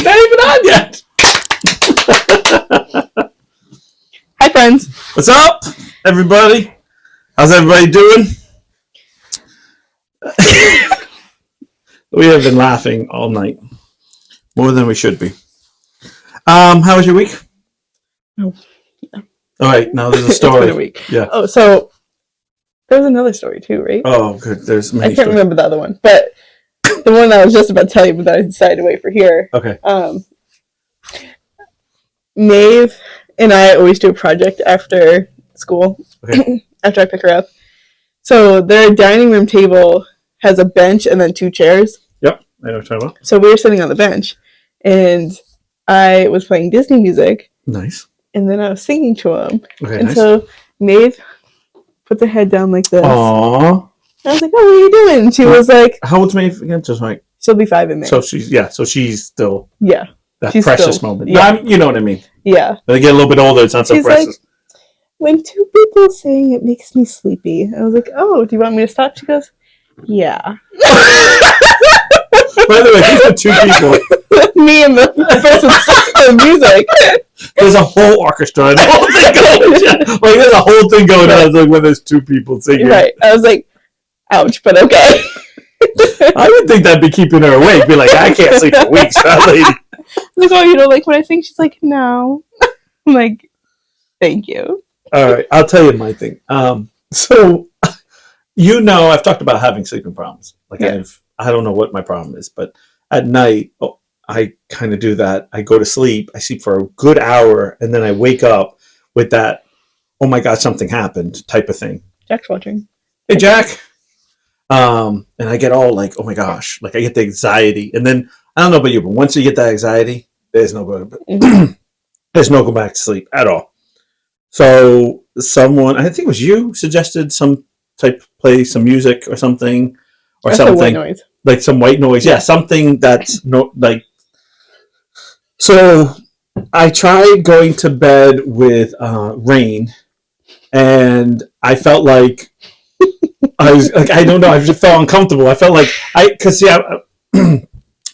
It's not even on yet. Hi, friends. What's up, everybody? How's everybody doing? We have been laughing all night. More than we should be. How was your week? Oh. All right, now there's a story. It's been a week. Yeah. Oh, so there was another story too, right? Oh, good. There's many I can't remember the other one, but the one I was just about to tell you, but I decided to wait for here. Okay. Maeve and I always do a project after school, okay. After I pick her up. So their dining room table has a bench and then 2 chairs. Yep, I know what you're talking about. So we were sitting on the bench, and I was playing Disney music. Nice. And then I was singing to him. Okay, and nice. So Maeve put the head down like this. Aww. I was like, "Oh, what are you doing?" And she was like, "How old's Maeve again?" Just like she'll be 5 in May. So she's still that she's precious still, moment. Yeah, you know what I mean. Yeah. When they get a little bit older, it's not so she's precious. Like, when 2 people sing, it makes me sleepy. I was like, "Oh, do you want me to stop?" She goes, "Yeah." By the way, these are 2 people. Me and the person singing the music. There's a whole orchestra and a whole thing going on. Like there's a whole thing going on. Like when there's 2 people singing. Right. I was like, "Ouch," but okay. I would think that'd be keeping her awake. Be like, I can't sleep for weeks, lady. Like, oh, you know, like when I sing, she's like, "No." I'm like, "Thank you." All right, I'll tell you my thing. So, I've talked about having sleeping problems. Like I don't know what my problem is, but at night, I kind of do that. I go to sleep, I sleep for a good hour, and then I wake up with that, "Oh my God, something happened" type of thing. Jack's watching. Hey, Jack. And I get all like, "Oh my gosh," like I get the anxiety, and then I don't know about you, but once you get that anxiety, there's no go. There's no go back to sleep at all. So someone, I think it was you, suggested some type play some music or something, or that's something white noise. Like some white noise. Yeah, something that's no like. So I tried going to bed with rain, and I felt like I was like, I don't know, I just felt uncomfortable. I felt like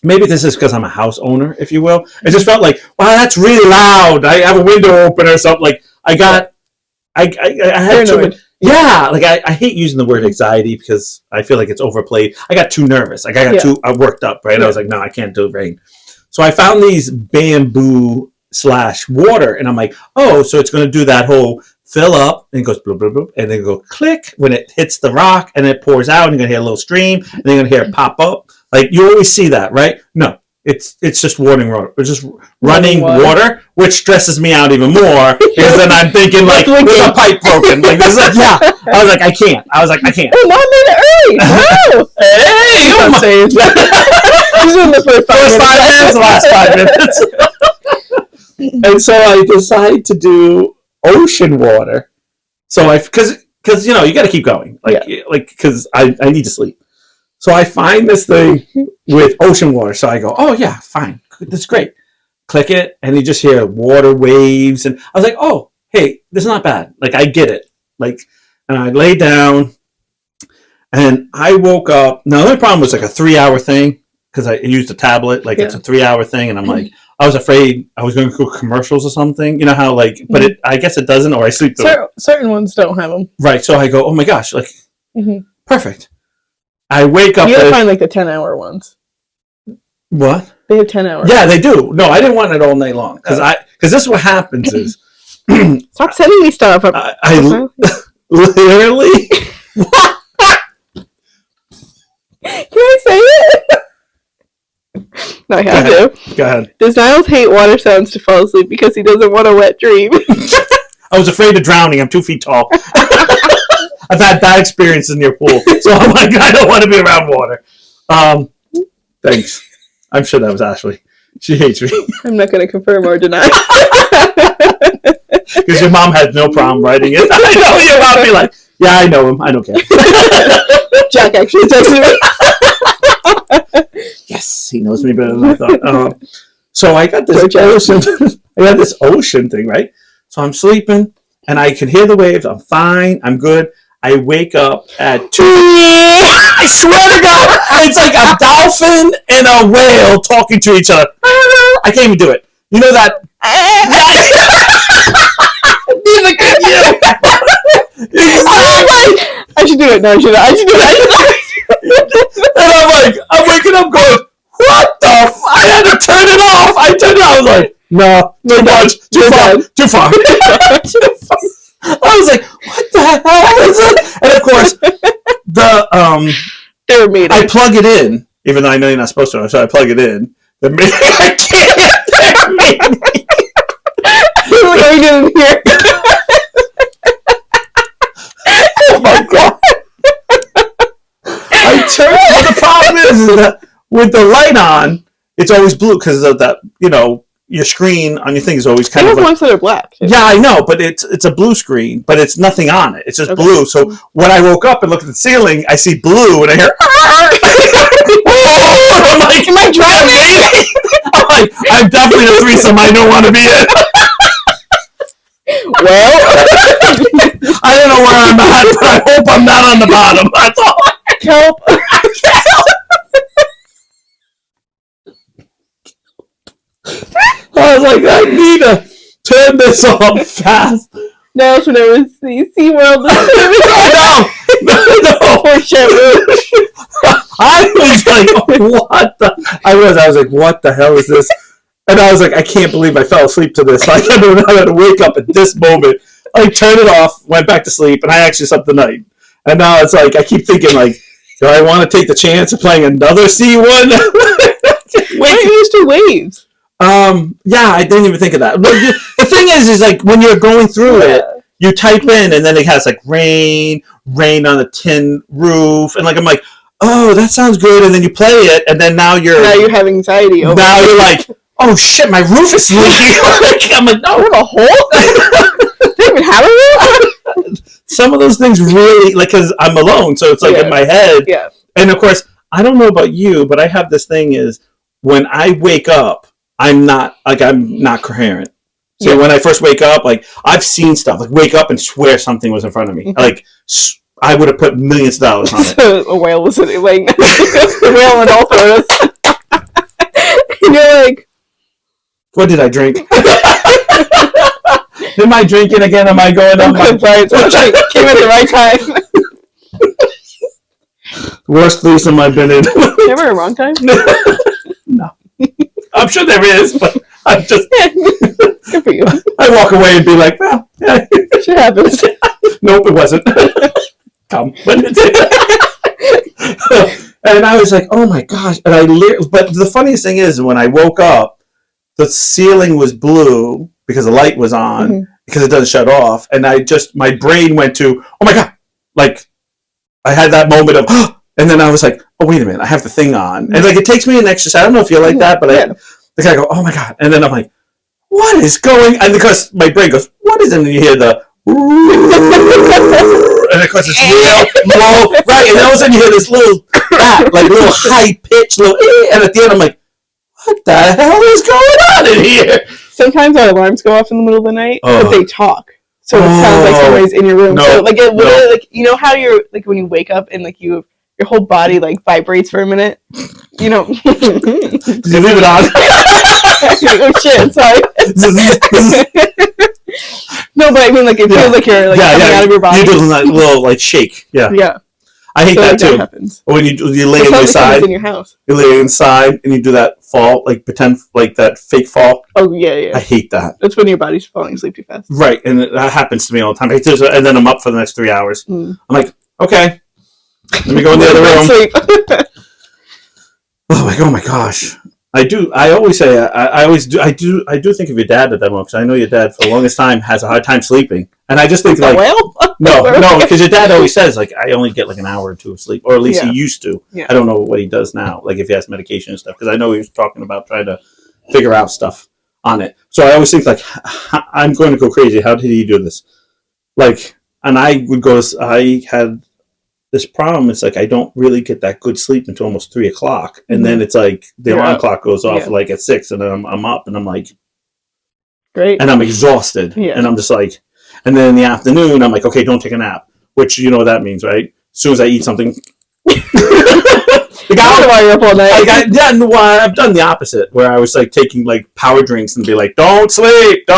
maybe this is because I'm a house owner, if you will. It just felt like, wow, that's really loud. I have a window open or something. Like I had too much. Yeah, like I hate using the word anxiety because I feel like it's overplayed. I got too nervous. Like I got too worked up, right? I was like, no, I can't do rain. So I found these bamboo / water, and I'm like, oh, so it's going to do that whole fill up, and it goes bloop, bloop, bloop, and then go click when it hits the rock, and it pours out, and you're going to hear a little stream, and then you're going to hear it pop up. Like, you always see that, right? No, it's just running water. It's just running water, which stresses me out even more, because then I'm thinking, like, there's a pipe broken. Like, this is like, yeah. I was like, I can't. Oh, Mom made it early. Wow. Hey! I'm saying. This is in the first 5 minutes. The last 5 minutes. And so I decided to do ocean water. So because you got to keep going, because I need to sleep. So I find this thing with ocean water. So I go, oh yeah, fine, this is great. Click it, and you just hear water waves, and I was like, oh hey, this is not bad. Like I get it. Like, and I lay down, and I woke up. Now the only problem was like a 3-hour thing because I used a tablet. Like it's a 3-hour thing, and I'm like. I was afraid I was going to go commercials or something. You know how but I guess it doesn't, or I sleep through it. Certain ones don't have them. Right. So I go, oh my gosh, like perfect. I wake up. You gotta find like the 10-hour ones. What? They have 10 hours. Yeah, they do. No, I didn't want it all night long because this is what happens is. Stop sending me stuff. I literally. Can I say it? No, I have to. Go ahead. Does Niles hate water sounds to fall asleep because he doesn't want a wet dream? I was afraid of drowning. I'm 2 feet tall. I've had bad experiences near pool, so I'm like, I don't want to be around water. Thanks. I'm sure that was Ashley. She hates me. I'm not going to confirm or deny. Because your mom had no problem writing it. I know your mom would be like, yeah, I know him. I don't care. Jack actually texted me. Yes, he knows me better than I thought. So I got this ocean thing, right? So I'm sleeping, and I can hear the waves. I'm fine. I'm good. I wake up at 2. I swear to God, it's like a dolphin and a whale talking to each other. I can't even do it. You know that? I should do it. No, I should. I should do it. And I'm waking up going, what the I had to turn it off. I turned it off. I was like, no, too much, too far. I was like, what the hell is it? And of course, I plug it in, even though I know you're not supposed to. So I plug it in. I can't. What are you doing here? Oh my god! I turned. Well, the problem is that with the light on, it's always blue because of that. You know, your screen on your thing is always kind of. Ones that are black. Yeah, I know, but it's a blue screen, but it's nothing on it. It's just blue. So when I woke up and looked at the ceiling, I see blue, and I hear. I'm like, am I driving? I'm like, I'm definitely the threesome I don't want to be in. Well, I don't know where I'm at, but I hope I'm not on the bottom. That's all. Help. I was like, I need to turn this off fast. Now it's when I was SeaWorld. No. Poor shit. I was like, what the? I was like, what the hell is this? And I was like, I can't believe I fell asleep to this. I don't know how to wake up at this moment. I turned it off, went back to sleep, and I actually slept the night. And now it's like, I keep thinking, like, do I want to take the chance of playing another C1? Why are you used to waves? Yeah, I didn't even think of that. But the thing is like, when you're going through it, you type in, and then it has, like, rain on a tin roof, and, like, I'm like, oh, that sounds good, and then you play it, and then now you have anxiety over now you're like, oh shit, my roof is leaking. I'm like, no, we have a hole? They even have a roof? Some of those things really, like, because I'm alone, so it's like in my head. Yeah. And of course, I don't know about you, but I have this thing is, when I wake up, I'm not coherent. So when I first wake up, like, I've seen stuff, like, wake up and swear something was in front of me. Mm-hmm. Like, I would have put millions of dollars on it. So a whale was sitting, like, a whale and all photos. And you're like, what did I drink? Am I drinking again? Am I going on my sorry, came at the right time. Worst threesome I've been in. Never a wrong time? No. I'm sure there is, but I'm just... Good for you. I walk away and be like, well, yeah. Shit happens. Nope, it wasn't. Come. And I was like, oh my gosh. And but the funniest thing is, when I woke up, the ceiling was blue because the light was on, because it doesn't shut off. And my brain went to, oh my God. Like, I had that moment of, oh, and then I was like, oh, wait a minute, I have the thing on. And like, it takes me an extra second. I don't know if you're like that, but I go, oh my God. And then I'm like, what is going? And because my brain goes, what is it? And you hear the, and of course it's real low, right? And all of a sudden you hear this little, like little high pitch, and at the end I'm like, what the hell is going on in here? Sometimes our alarms go off in the middle of the night, but they talk. So it sounds like somebody's in your room. No, so like it literally, like, you know how you're like when you wake up and like your whole body like vibrates for a minute. You know. Did you leave it on? Oh shit! Sorry. No, but I mean, like, it feels like you're like coming out of your body. You do that little like shake. Yeah. Yeah. I hate that too. Happens. When you lay on your side, in your house. You lay inside and you do that fall, like pretend like that fake fall. Oh yeah. I hate that. That's when your body's falling asleep too fast. Right, and that happens to me all the time. And then I'm up for the next 3 hours. I'm like, okay, let me go in the other room. Oh my gosh. I always say, I do think of your dad at that moment, because I know your dad for the longest time has a hard time sleeping, and I just think like, no, because your dad always says like, I only get like an hour or two of sleep, or at least he used to. Yeah. I don't know what he does now, like if he has medication and stuff, because I know he was talking about trying to figure out stuff on it. So I always think like, I'm going to go crazy. How did he do this? Like, and I had this problem. It's like I don't really get that good sleep until almost 3 o'clock, and then it's like the alarm clock goes off like at 6, and then I'm up, and I'm like, great, and I'm exhausted, and I'm just like, and then in the afternoon I'm like, okay, don't take a nap, which you know what that means, right? As soon as I eat something, The guy while you're up all night. I've done the opposite, where I was like taking like power drinks and be like, don't sleep,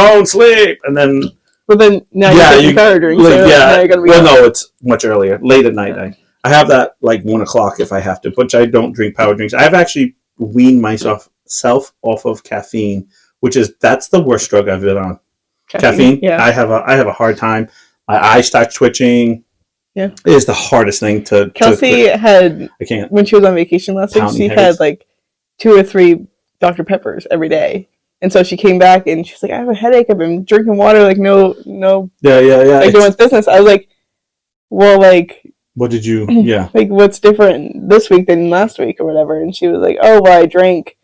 and then. But then now you're taking power drinks. Like, so yeah. Now you're gonna be no, it's much earlier, late at night. I have that like 1 o'clock if I have to, but I don't drink power drinks. I've actually weaned myself off of caffeine, that's the worst drug I've been on. Caffeine. Yeah. I have a hard time. My eyes start twitching. Yeah. It is the hardest thing to. Kelsey had. I can't. When she was on vacation last week, she had like 2 or 3 Dr. Peppers every day. And so she came back and she's like, I have a headache. I've been drinking water, like no. Yeah. Like doing business. I was like, well, like. What did you? Yeah. Like, what's different this week than last week or whatever? And she was like, oh, well, I drank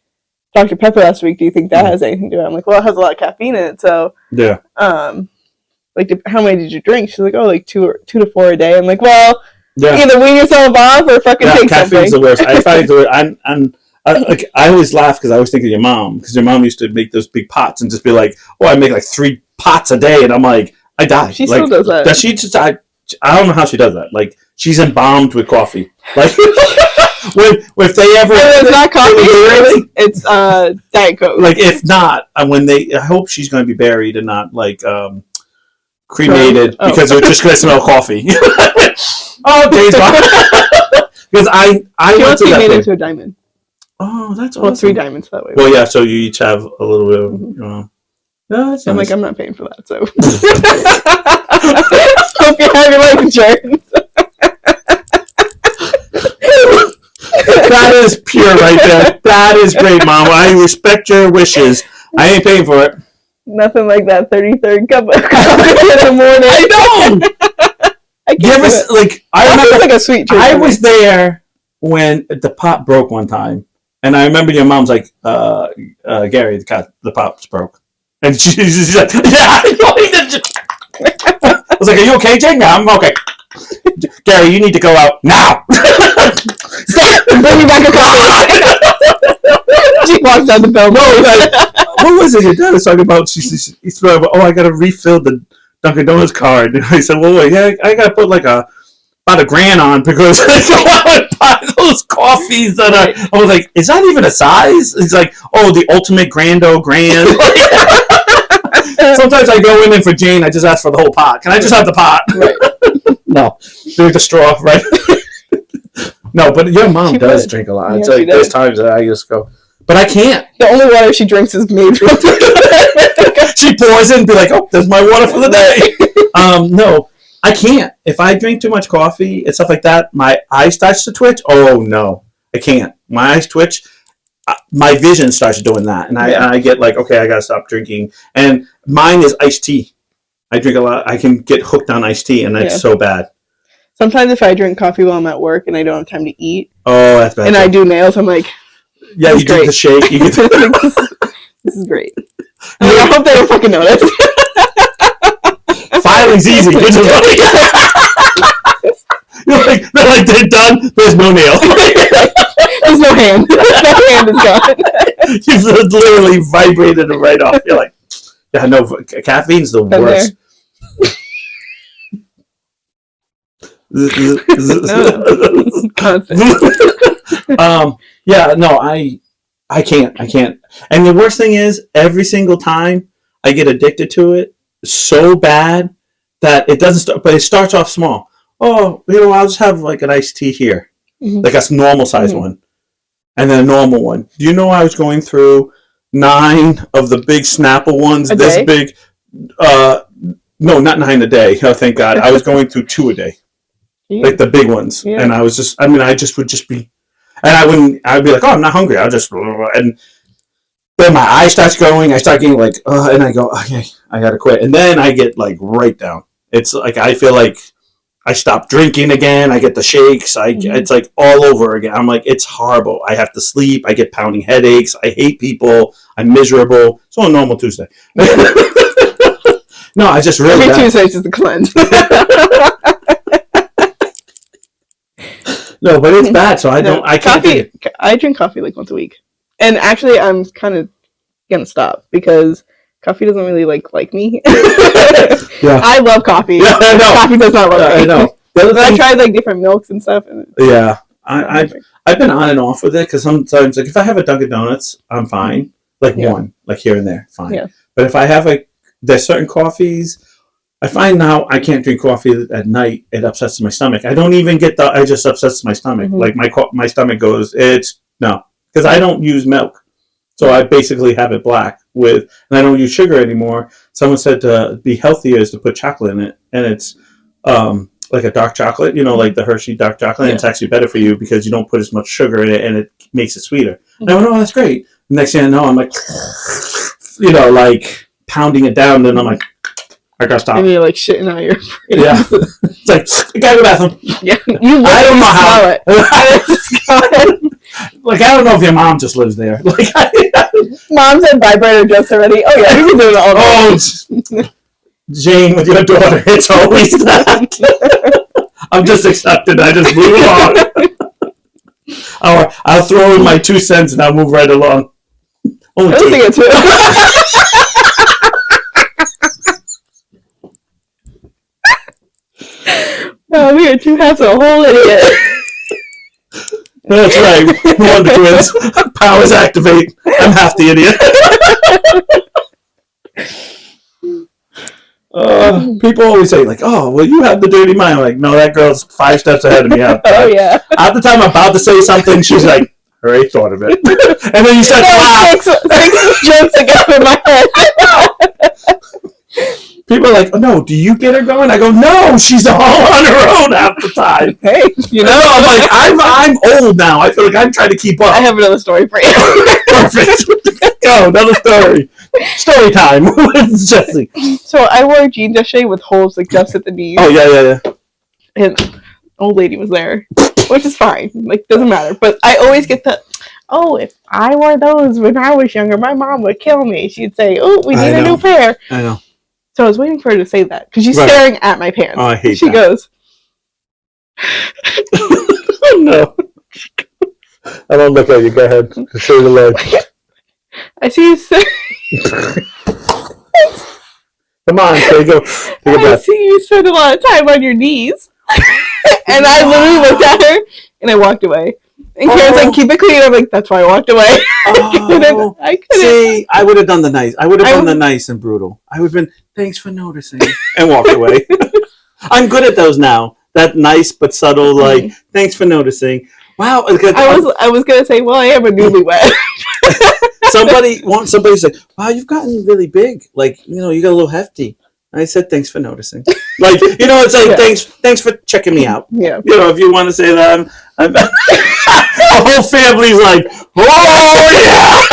Dr. Pepper last week. Do you think that has anything to do with it? I'm like, well, it has a lot of caffeine in it. So. Yeah. Like, how many did you drink? She's like, oh, like 2 to 4 a day. I'm like, well, either wean yourself off or fucking take something. Caffeine's the worst. I find I always laugh because I always think of your mom, because your mom used to make those big pots and just be like, oh, I make like 3 pots a day, and I'm like, I die. She like, still does that. Does she just? I don't know how she does that. Like, she's embalmed with coffee. Like, if they ever, it's not coffee. Really? It's Diet Coke. Like, if not, I hope she's going to be buried and not like cremated because they're just going to smell coffee. Oh, days because I went to that made thing. into a diamond. Oh, that's awesome. Well, 3 diamonds that way. Well, yeah. So you each have a little bit of. No, that's I'm nice. like, I'm not paying for that. So hope you have your life insurance. That is pure right there. That is great, Mom. I respect your wishes. I ain't paying for it. Nothing like that 33rd cup of coffee in the morning. I know. I remember like a sweet treat. I was there when the pot broke one time, and I remember your mom's like, Gary, the pot's broke, and she's like, yeah. I was like, are you okay, Jake? No, I'm okay. Gary, you need to go out now. Stop! Bring me back a coffee. She walks down the bell. No, what was it? Your dad was talking about. He's oh, I got to refill the Dunkin' Donuts card. And I said, well, wait, yeah, I got to put like about $1,000 on because I want to buy those coffees that are. I was like, is that even a size? He's like, oh, the ultimate grand. Sometimes I go in for Jane. I just ask for the whole pot. Can I just have the pot? Right. No, there's the straw, right? No, but your mom does drink a lot. It's like there's times that I just go, but I can't. The only water she drinks is made from. She pours it and be like, oh, there's my water for the day. No, I can't. If I drink too much coffee and stuff like that, my eye starts to twitch. Oh no, I can't. My eyes twitch. My vision starts doing that, and I get like, okay, I gotta stop drinking. And mine is iced tea. I drink a lot. I can get hooked on iced tea, and that's so bad. Sometimes if I drink coffee while I'm at work and I don't have time to eat, that's bad. And I do nails, I'm like, yeah, you drink the shake. You get this is great. I hope they don't fucking notice. Filing's easy. They're like, they're done. There's no nail. There's no hand. That hand is gone. You've literally vibrated it right off. You're like, yeah, no, caffeine's the worst. Yeah, no, I can't. And the worst thing is, every single time I get addicted to it so bad that it doesn't start, but it starts off small. Oh, I'll just have like an iced tea here, like a normal size one, and then a normal one. Do you know I was going through 9 of the big Snapple ones, this big? No, not 9 a day. Oh, thank God. I was going through 2 a day. Like the big ones. Yeah. And I was just, I just would just be, and I'd be like, oh, I'm not hungry. I'll just, and then my eye starts going. I start getting like, and I go, okay, I got to quit. And then I get like right down. It's like, I feel like I stop drinking again. I get the shakes. It's like all over again. I'm like, it's horrible. I have to sleep. I get pounding headaches. I hate people. I'm miserable. It's on a normal Tuesday. No, I just really. Every Tuesday is the cleanse. No, but it's bad, so I can't. I drink coffee like once a week. And actually, I'm kind of going to stop because coffee doesn't really like me. Yeah. I love coffee. Yeah, I know. Coffee does not love me. I know. I tried like different milks and stuff. And yeah. I've been on and off with it because sometimes, like, if I have a Dunkin' Donuts, I'm fine. Like one, like here and there, fine. Yeah. But if I have there's certain coffees. I find now I can't drink coffee at night. It upsets my stomach. I don't even get it just upsets my stomach. Like my stomach goes, no, because I don't use milk. So I basically have it black and I don't use sugar anymore. Someone said to be healthier is to put chocolate in it. And it's like a dark chocolate, like the Hershey dark chocolate. And it's actually better for you because you don't put as much sugar in it and it makes it sweeter. And I went, oh, that's great. Next thing I know, I'm like, like pounding it down. Then I'm like, I gotta stop. And you're like shitting out your. Yeah, it's like I gotta go to the bathroom. Yeah, I don't know how. Like I don't know if your mom just lives there. Like mom's at vibrator just already. Oh yeah, we can do it all. Oh, Jane, with your daughter, it's always that. I'm just accepted. I just move on. I'll throw in my 2 cents and I'll move right along. Only two. It too. Oh, we are two halves of a whole idiot. That's right. One of the twins. Powers activate. I'm half the idiot. People always say, like, oh, well, you have the dirty mind. I'm like, no, that girl's 5 steps ahead of me. Oh, yeah. At the time I'm about to say something, she's like, I already thought of it. And then you start to laugh. Six jokes that go in my head. People are like, oh, no, do you get her going? I go, no, she's all on her own half the time. Hey, I'm like, I'm old now. I feel like I'm trying to keep up. I have another story for you. Perfect. Go, another story. Story time with Jesse. So I wore jeans yesterday with holes like just at the knees. Oh, yeah. And an old lady was there, which is fine. Like, doesn't matter. But I always get the, oh, if I wore those when I was younger, my mom would kill me. She'd say, oh, we need a new pair. I know. So I was waiting for her to say that because she's staring at my pants. Oh, I hate she that. Goes, oh, no. I don't look at you. Go ahead. Say the leg. I see you say. Come on, take a breath. I see you spend a lot of time on your knees. And I literally looked at her and I walked away. And Karen's like, keep it clean. I'm like, that's why I walked away. Oh, I couldn't. See, I would have done the nice. I would have done the nice and brutal. I would have been, thanks for noticing, and walked away. I'm good at those now. That nice but subtle, like, thanks for noticing. Wow. I was gonna say, well, I am a newlywed. Somebody's like, wow, you've gotten really big. Like, you got a little hefty. I said, thanks for noticing. Like, it's like, thanks for checking me out. Yeah. If you want to say that, the whole family's like, oh, yeah.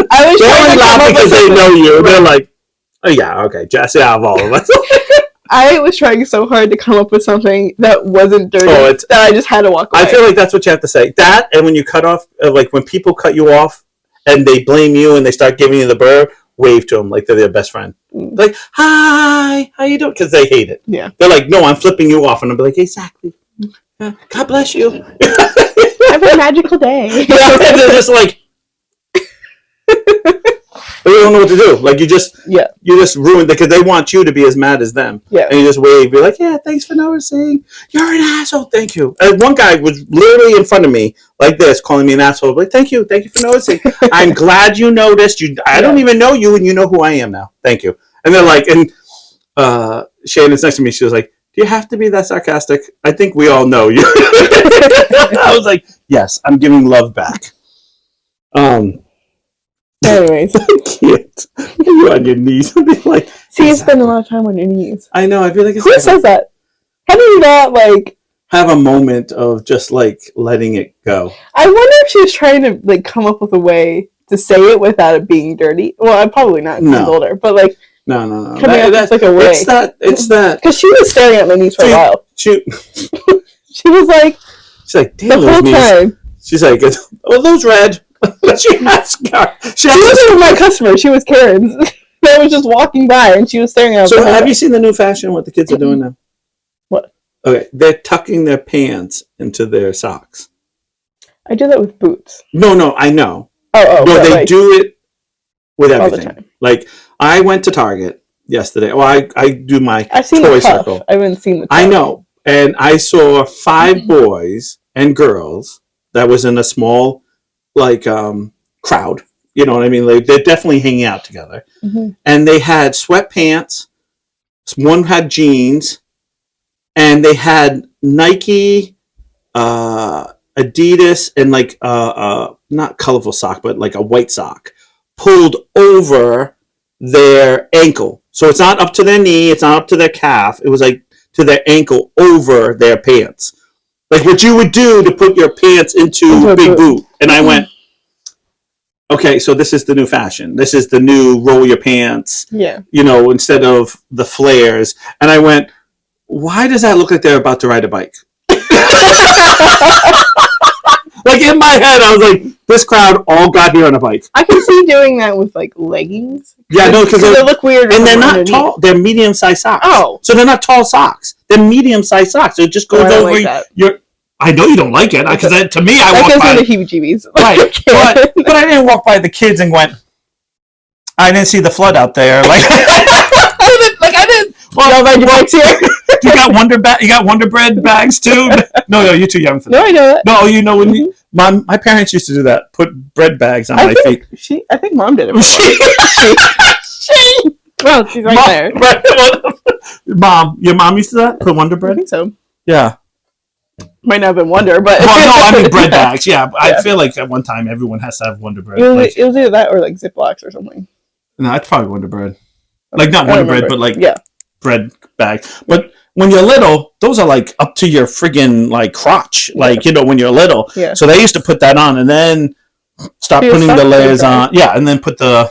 I was only laughing because they know you. They're like, oh, yeah, okay, Jesse, out of all of us. I was trying so hard to come up with something that wasn't dirty that I just had to walk away. I feel like that's what you have to say. That, and when you cut off, like when people cut you off and they blame you and they start giving you the bird, wave to them like they're their best friend. Like, hi, how you doing? Because they hate it. Yeah. They're like, no, I'm flipping you off. And I'll be like, exactly. God bless you. Have a magical day. They're just like, they don't know what to do. Like, you just ruined it because they want you to be as mad as them. Yeah. And you just wave, be like, yeah, thanks for noticing. You're an asshole. Thank you. And one guy was literally in front of me like this, calling me an asshole. Like, thank you for noticing. I'm glad you noticed. I don't even know you, and you know who I am now. Thank you. And they're like, and Shannon's next to me. She was like, do you have to be that sarcastic? I think we all know you. I was like, yes, I'm giving love back. Anyways. I can't. You're on your knees. I'll be like, see, you spend a lot of time on your knees. I know. I feel like it's who says that? How do you not have a moment of just like letting it go? I wonder if she was trying to like come up with a way to say it without it being dirty. Well, I'm probably not. She's older, but like. No. That's like a way. It's that. Because she was staring at my knees for a while. She was like. She's like, damn, the whole time. She's like, oh, those red. She wasn't my customer. She was Karen's. I was just walking by and she was staring at me. So have you seen the new fashion, what the kids are doing now? What? Okay, they're tucking their pants into their socks. I do that with boots. No, I know. Oh. No, they do it with everything. All the time. Like, I went to Target yesterday. Well, I do my I've seen toy the cuff. circle. I haven't seen the cuff. I know. And I saw 5 boys and girls that was in a small like crowd. You know what I mean? Like they're definitely hanging out together, and they had sweatpants. One had jeans, and they had Nike, Adidas, and like not colorful sock, but like a white sock pulled over their ankle. So it's not up to their knee, it's not up to their calf. It was like to their ankle over their pants. Like what you would do to put your pants into a big boot. And I went, okay, so this is the new fashion. This is the new roll your pants. Yeah. You know, instead of the flares. And I went, why does that look like they're about to ride a bike? Like in my head, I was like, this crowd all got here on a bike. I can see doing that with like leggings. Yeah, no, because they look weird. And they're not tall. They're medium-sized socks. Oh. So they're not tall socks. They're medium-sized socks. So it just goes over your... I know you don't like it, because to me, I walk by... That gives me the heebie-jeebies. Right. But I didn't walk by the kids and went... I didn't see the flood out there. Like I didn't... Well, ride your bikes here. You got You got Wonder Bread bags too? No, you're too young for that. No, I know that. No, you know when my parents used to do that. Put bread bags on my feet. I think Mom did it. She. Well, she's right there. Your mom used to do that? Put Wonder Bread? I think so. Yeah. Might not have been Wonder, but... Well, no, I mean bread bags. Yeah, I feel like at one time everyone has to have Wonder Bread. It was either that or like Ziplocs or something. No, it's probably Wonder Bread. Like not Wonder Bread, but like bread bag. But when you're little, those are like up to your friggin' like crotch. Like, you know, when you're little. Yeah. So they used to put that on and then start putting the layers on. Yeah, and then put the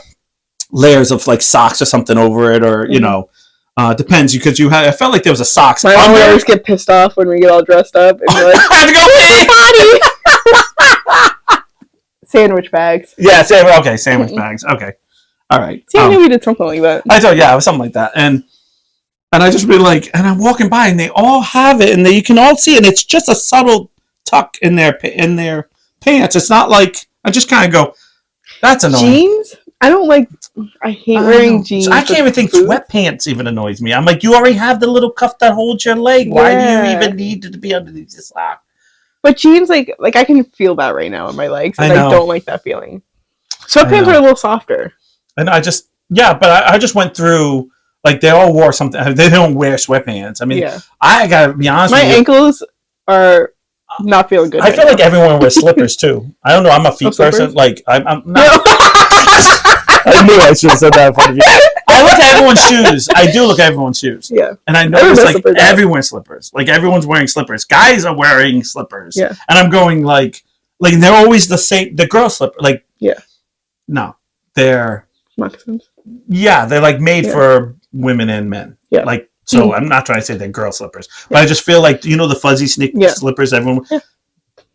layers of like socks or something over it, or, you know. Depends, because I felt like there was a socks. My mom would always get pissed off when we get all dressed up and be like, I have to go pee! Sandwich bags. Yeah, sandwich bags. Okay. All right. See, I knew we did something like that. I thought, yeah, it was something like that. And I just be like, and I'm walking by and they all have it and you can all see it. And it's just a subtle tuck in their pants. It's not like, I just kind of go, that's annoying. Jeans? I hate wearing jeans. So I can't even think sweatpants even annoys me. I'm like, you already have the little cuff that holds your leg. Yeah. Why do you even need it to be underneath your sock? But jeans, like I can feel that right now in my legs. And I don't like that feeling. Sweatpants are a little softer. And I just went through, like, they all wore something. They don't wear sweatpants. I mean, I gotta be honest with you. My ankles are not feeling good. I feel like everyone wears slippers too. I don't know. I'm a feet person. Like, I'm not. I knew I should have said that in front of you. I look at everyone's shoes. I do look at everyone's shoes. Yeah. And I notice, like, everyone's slippers. Like, everyone's wearing slippers. Guys are wearing slippers. Yeah. And I'm going, like they're always the same. The girl slipper. Like, no. They're... moccasins. Yeah, they're like made for women and men. Yeah. Like, so I'm not trying to say they're girl slippers, but I just feel like, you know, the fuzzy slippers everyone,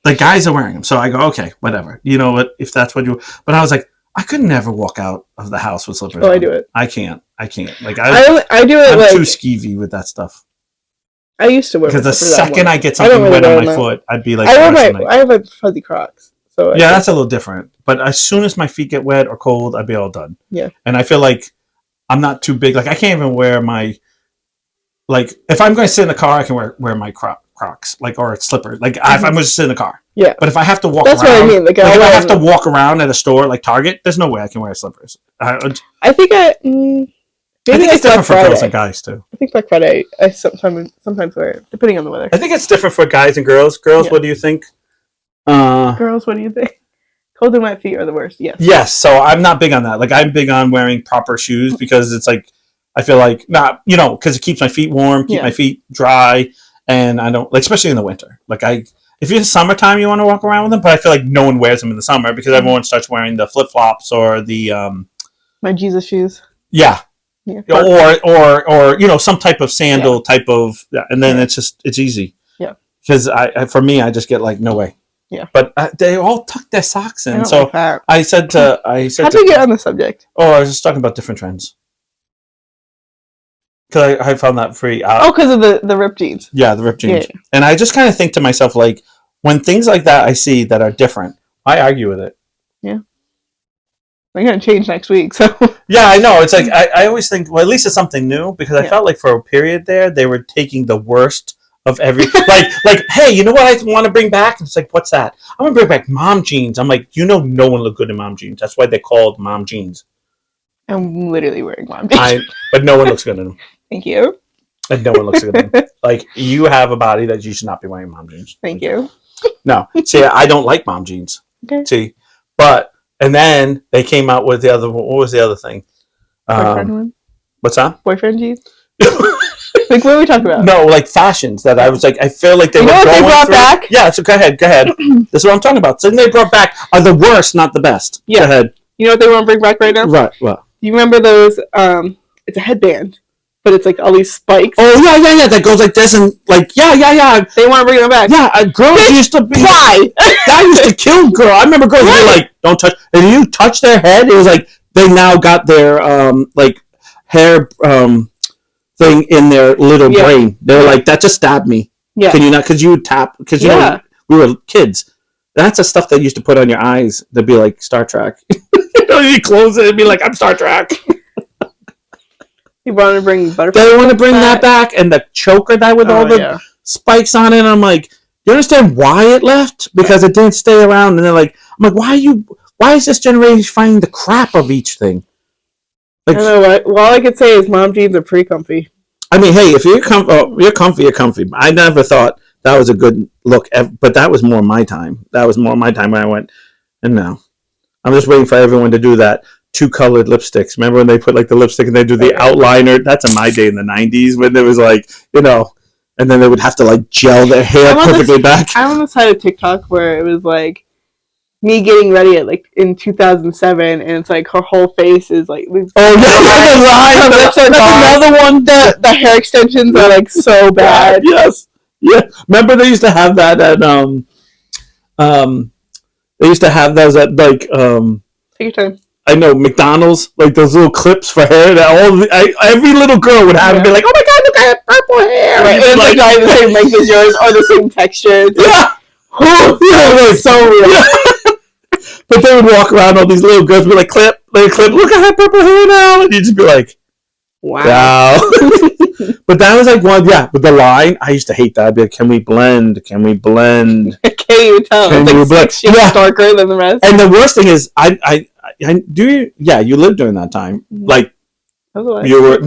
the guys are wearing them. So I go, okay, whatever. You know what? If that's what you. But I was like, I could never walk out of the house with slippers. Oh, I do it. I can't. Like I do it. I'm too skeevy with that stuff. I used to wear because the second I get something wet on my foot, I'd be like, I have a fuzzy Crocs. So yeah, that's a little different. But as soon as my feet get wet or cold, I'd be all done. Yeah. And I feel like I'm not too big. Like, I can't even wear my... Like, if I'm going to sit in the car, I can wear my Crocs. Like, or slippers. Like, if I'm going to sit in the car. Yeah. But if I have to walk around... That's what I mean. Like if I have to walk around at a store, like Target, there's no way I can wear slippers. I think maybe I think it's different for girls and guys, too. I think Black Friday, I sometimes wear it, depending on the weather. I think it's different for guys and girls. Girls, what do you think? Girls, what do you think? Cold and wet feet are the worst. Yes. Yes. So I'm not big on that. Like, I'm big on wearing proper shoes because it's like, I feel like, because it keeps my feet warm, keep my feet dry, and I don't, like, especially in the winter. Like, if it's summertime, you want to walk around with them, but I feel like no one wears them in the summer because everyone starts wearing the flip flops or the my Jesus shoes. Yeah. Or some type of sandal type of, and then it's easy. Yeah. Because for me, I just get like, no way. Yeah, but they all tuck their socks in. So like I said to how did we get on the subject? Oh, I was just talking about different trends. Because I found that free. Because of the ripped jeans. Yeah, the ripped jeans. Yeah. And I just kind of think to myself, like, when things like that I see that are different, I argue with it. Yeah. They're going to change next week, so... Yeah, I know. It's like, I always think, well, at least it's something new, because I felt like for a period there, they were taking the worst of every like. Hey, you know what I want to bring back? It's like, what's that? I want to bring back mom jeans. I'm like, no one looked good in mom jeans. That's why they're called mom jeans. I'm literally wearing mom jeans. But no one looks good in them. Thank you. And no one looks good in them. Like, you have a body that you should not be wearing mom jeans. Thank you. No, see, I don't like mom jeans. Okay. See, and then they came out with the other. What was the other thing? Boyfriend one? What's that? Boyfriend jeans. Like, what are we talking about? No, like fashions that I was like, I feel like they were going brought back? Yeah, so go ahead. This is what I'm talking about. So they brought back are the worst, not the best. Yeah. Go ahead. You know what they want to bring back right now? Right. What? You remember those? It's a headband, but it's like all these spikes. Oh yeah. That goes like this and like yeah. They want to bring them back. Yeah, girls used to be. Why? That used to kill girl. I remember girls were like, "Don't touch." And you touch their head, it was like they now got their like hair thing in their little brain. They're like, that just stabbed me. Yeah. Can you not? Because you would tap. Because you know we were kids. That's the stuff they used to put on your eyes. They'd be like Star Trek. You close it and be like, I'm Star Trek. You want to bring butterfly? They want to bring that back, and the choker that with all the spikes on it. And I'm like, you understand why it left? Because it didn't stay around. And they're like, I'm like, why is this generation finding the crap of each thing? Like, I don't know what. Well, all I could say is mom jeans are pretty comfy. I mean, hey, if you're comfy, you're comfy. I never thought that was a good look, but that was more my time. That was more my time when I went, and now I'm just waiting for everyone to do that 2-colored lipsticks. Remember when they put like the lipstick and they do the outliner? That's in my day in the 90s when there was like, and then they would have to like gel their hair perfectly back. I'm on the side of TikTok where it was like me getting ready at like in 2007, and it's like her whole face is like, oh yeah, that's another one. The hair extensions are like so bad. Yes, yeah. Remember they used to have that at they used to have those at like Take your time. I know McDonald's, like those little clips for hair that every little girl would have and be like, oh my god, look at purple hair. Right. And it's like the same length as yours or the same texture. Yeah. So real. Yeah. But they would walk around, all these little girls would be like, clip, look at her purple hair now. And you'd just be like, wow. But that was like but the line, I used to hate that. I'd be like, can we blend? I can't even tell. It's like 6 shades darker than the rest. And the worst thing is, you lived during that time. Like, you were,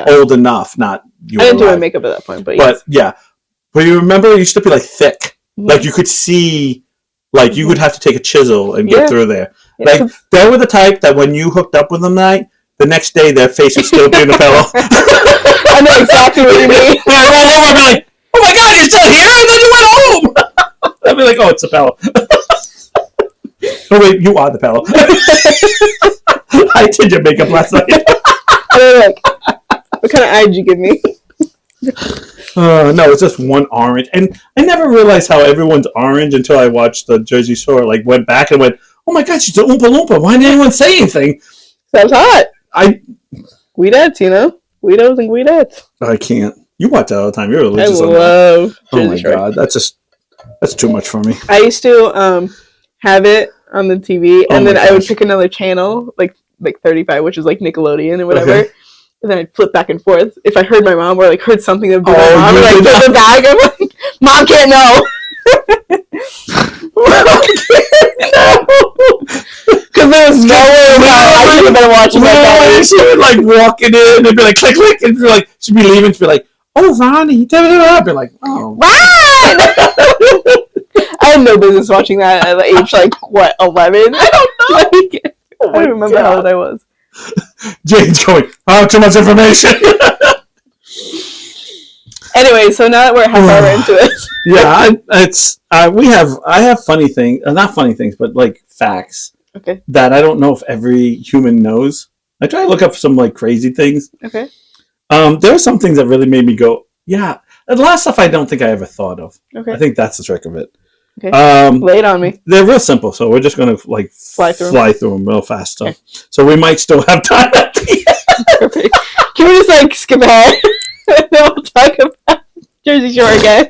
old enough, not you. I didn't do my makeup at that point, but But you remember it used to be like thick. Mm-hmm. Like you could see, like you would have to take a chisel and get through there. Yeah. Like they were the type that when you hooked up with them the next day their face would still be in the pillow. I know exactly what you mean. When I roll over, I'd be like, oh my god, you're still here? And then you went home. I'd be like, oh, it's the pillow. Oh wait, you are the pillow. I did your makeup last night. What kind of eye did you give me? No, it's just one orange. And I never realized how everyone's orange until I watched the Jersey Shore. Like, went back and went, oh my god, she's an Oompa Loompa. Why didn't anyone say anything? Sounds hot. Guidettes, Guidos and Guidettes. I can't. You watch that all the time. You're religious. I love Jersey Shore. Oh my god, that's too much for me. I used to have it on the TV, and then I would pick another channel, like 35, which is like Nickelodeon or whatever. Okay. And then I'd flip back and forth. If I heard my mom or like heard something that would be my mom, or like flip the bag, I'm like, Mom can't know. Because there's no way I should have been watching that. She would like walking in and be like click click, and be like she'd be leaving, she'd be like, oh Ronnie, I'd be like, oh Ron! I had no business watching that at age 11? I don't know. I don't remember how old I was. Jane's going, too much information. Anyway, so now that we're half hour into it. I have funny things, not funny things, but like facts. Okay. That I don't know if every human knows. I try to look up some like crazy things. Okay. There are some things that really made me go, yeah. And a lot of stuff I don't think I ever thought of. Okay. I think that's the trick of it. Okay. Lay it on me. They're real simple, so we're just gonna like fly through them real fast. Okay. So we might still have time at the end. Perfect. Can we just like skip ahead and then we'll talk about Jersey Shore again?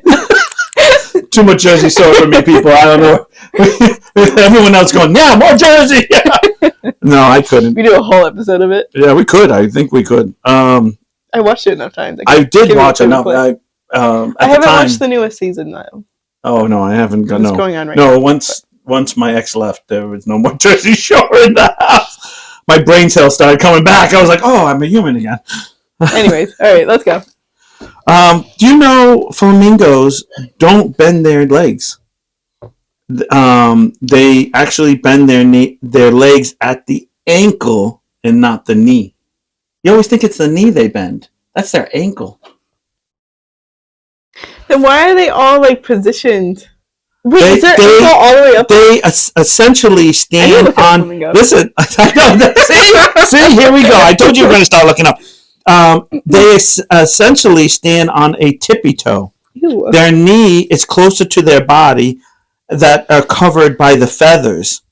Too much Jersey Shore for me, people. I don't know. Everyone else going, yeah, more Jersey. Yeah. No, I couldn't. We do a whole episode of it. Yeah, we could. I think we could. I watched it enough times. I did watch enough. I haven't watched the newest season though. Oh no, I haven't. What's going on right now? No, once my ex left, there was no more Jersey Shore in the house. My brain cells started coming back. I was like, oh, I'm a human again. Anyways, all right, let's go. Do you know flamingos don't bend their legs? They actually bend their legs at the ankle and not the knee. You always think it's the knee they bend. That's their ankle. Then why are they all like positioned? Wait, is their ankle all the way up? They essentially stand on. Listen, I know that. See, here we go. I told you we were going to start looking up. They essentially stand on a tippy toe. Ew. Their knee is closer to their body that are covered by the feathers.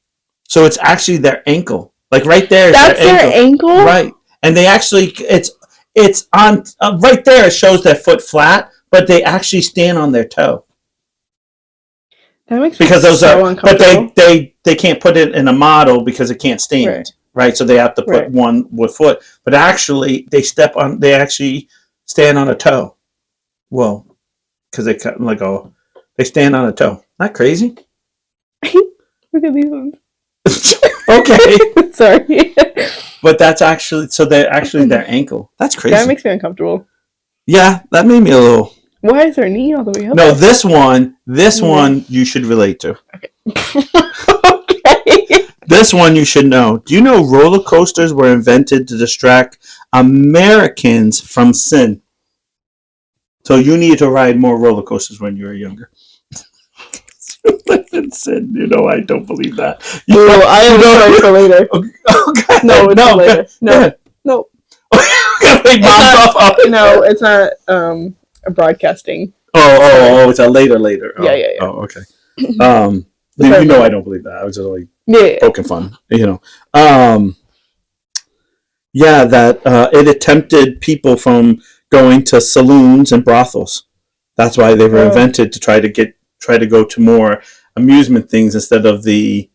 So it's actually their ankle. Like right there is That's their ankle? Right. And they actually, it's on, right there it shows their foot flat, but they actually stand on their toe. That makes me so uncomfortable. But they can't put it in a model because it can't stand. Right. So they have to put one with foot. But actually, they actually stand on a toe. Well, because they stand on a toe. Not crazy? Look at these ones. Okay. Sorry. But that's actually, so they're actually their ankle. That's crazy. That makes me uncomfortable. Yeah, that made me a little. Why is their knee all the way up? No, this one you should relate to. Okay. Okay. This one you should know. Do you know roller coasters were invented to distract Americans from sin? So you need to ride more roller coasters when you were younger. Sin. You know, I don't believe that. I am sorry for later. Okay. No, it's later. No. No, it's not a broadcasting. Oh, it's a later. Oh, yeah. Oh, okay. You know I don't believe that. I was just like poking fun. You know. Yeah, that it attempted people from going to saloons and brothels. That's why they were invented, to try to go to more amusement things instead of the,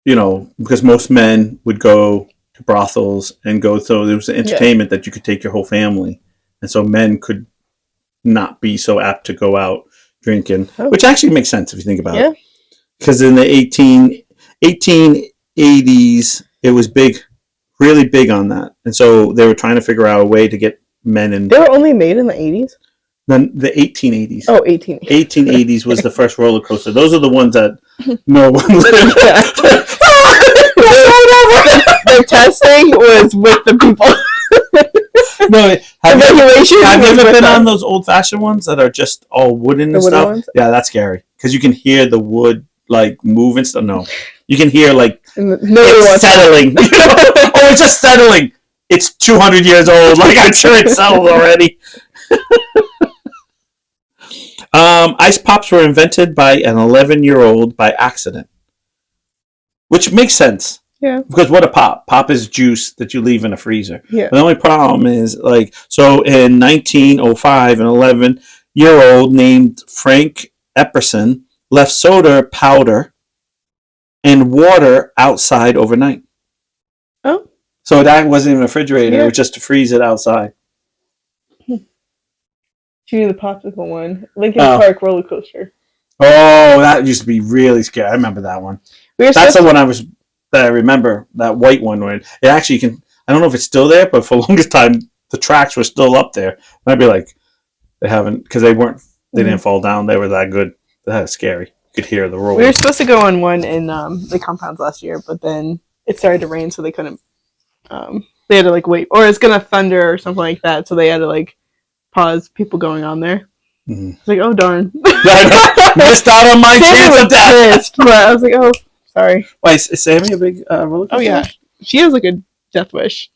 because most men would go to brothels and go, so there was an entertainment that you could take your whole family, and so men could not be so apt to go out drinking, which actually makes sense if you think about it. Because in the 1880s, it was big, really big on that, and so they were trying to figure out a way to get men in. They were only made in the 80s? Then the 1880s. Oh, 1880s was the first roller coaster. Those are the ones that no one lived at. The testing was with the people. No, have you ever been on those old-fashioned ones that are just all wooden and stuff? Ones? Yeah, that's scary because you can hear the wood like move and stuff. No, you can hear like it's settling. Oh, it's just settling. It's 200 years old. Like I'm sure it's settled already. Ice pops were invented by an 11-year-old by accident, which makes sense. Yeah. Because what a pop? Pop is juice that you leave in a freezer. Yeah. But the only problem is, so in 1905, an 11-year-old named Frank Epperson left soda powder and water outside overnight. Oh. So that wasn't even a refrigerator. It was just to freeze it outside. She knew the popsicle one. Lincoln Park roller coaster. Oh, that used to be really scary. I remember that one. That's the one that I remember. That white one where it actually can. I don't know if it's still there, but for the longest time the tracks were still up there. And I'd be like, they haven't, because they weren't. They didn't fall down. They were that good. That was scary. You could hear the roll. We were supposed to go on one in the compounds last year, but then it started to rain, so they couldn't. They had to wait, or it's gonna thunder or something like that, so they had to pause people going on there. Mm-hmm. It's like, oh darn. Missed out on my chance of death. But I was like, oh, sorry. Why, is Sammy a big roller coaster? Oh yeah, she has a death wish,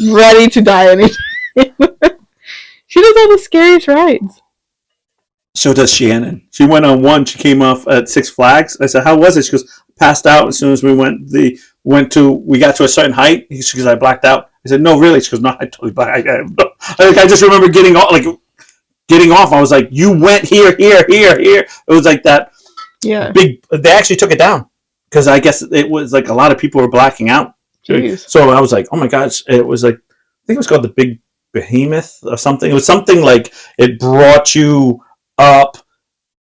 ready to die anytime. She does all the scariest rides. So does Shannon. She went on one. She came off at Six Flags. I said, "How was it?" She goes, "Passed out as soon as we we got to a certain height." She goes, "I blacked out." I said, "No, really?" She goes, "No, I totally blacked out." I just remember getting off. I was like, "You went here." It was like that. Yeah. Big. They actually took it down because I guess it was a lot of people were blacking out. Jeez. So I was like, "Oh my gosh!" It was I think it was called the Big behemoth or something. It was something like it brought you up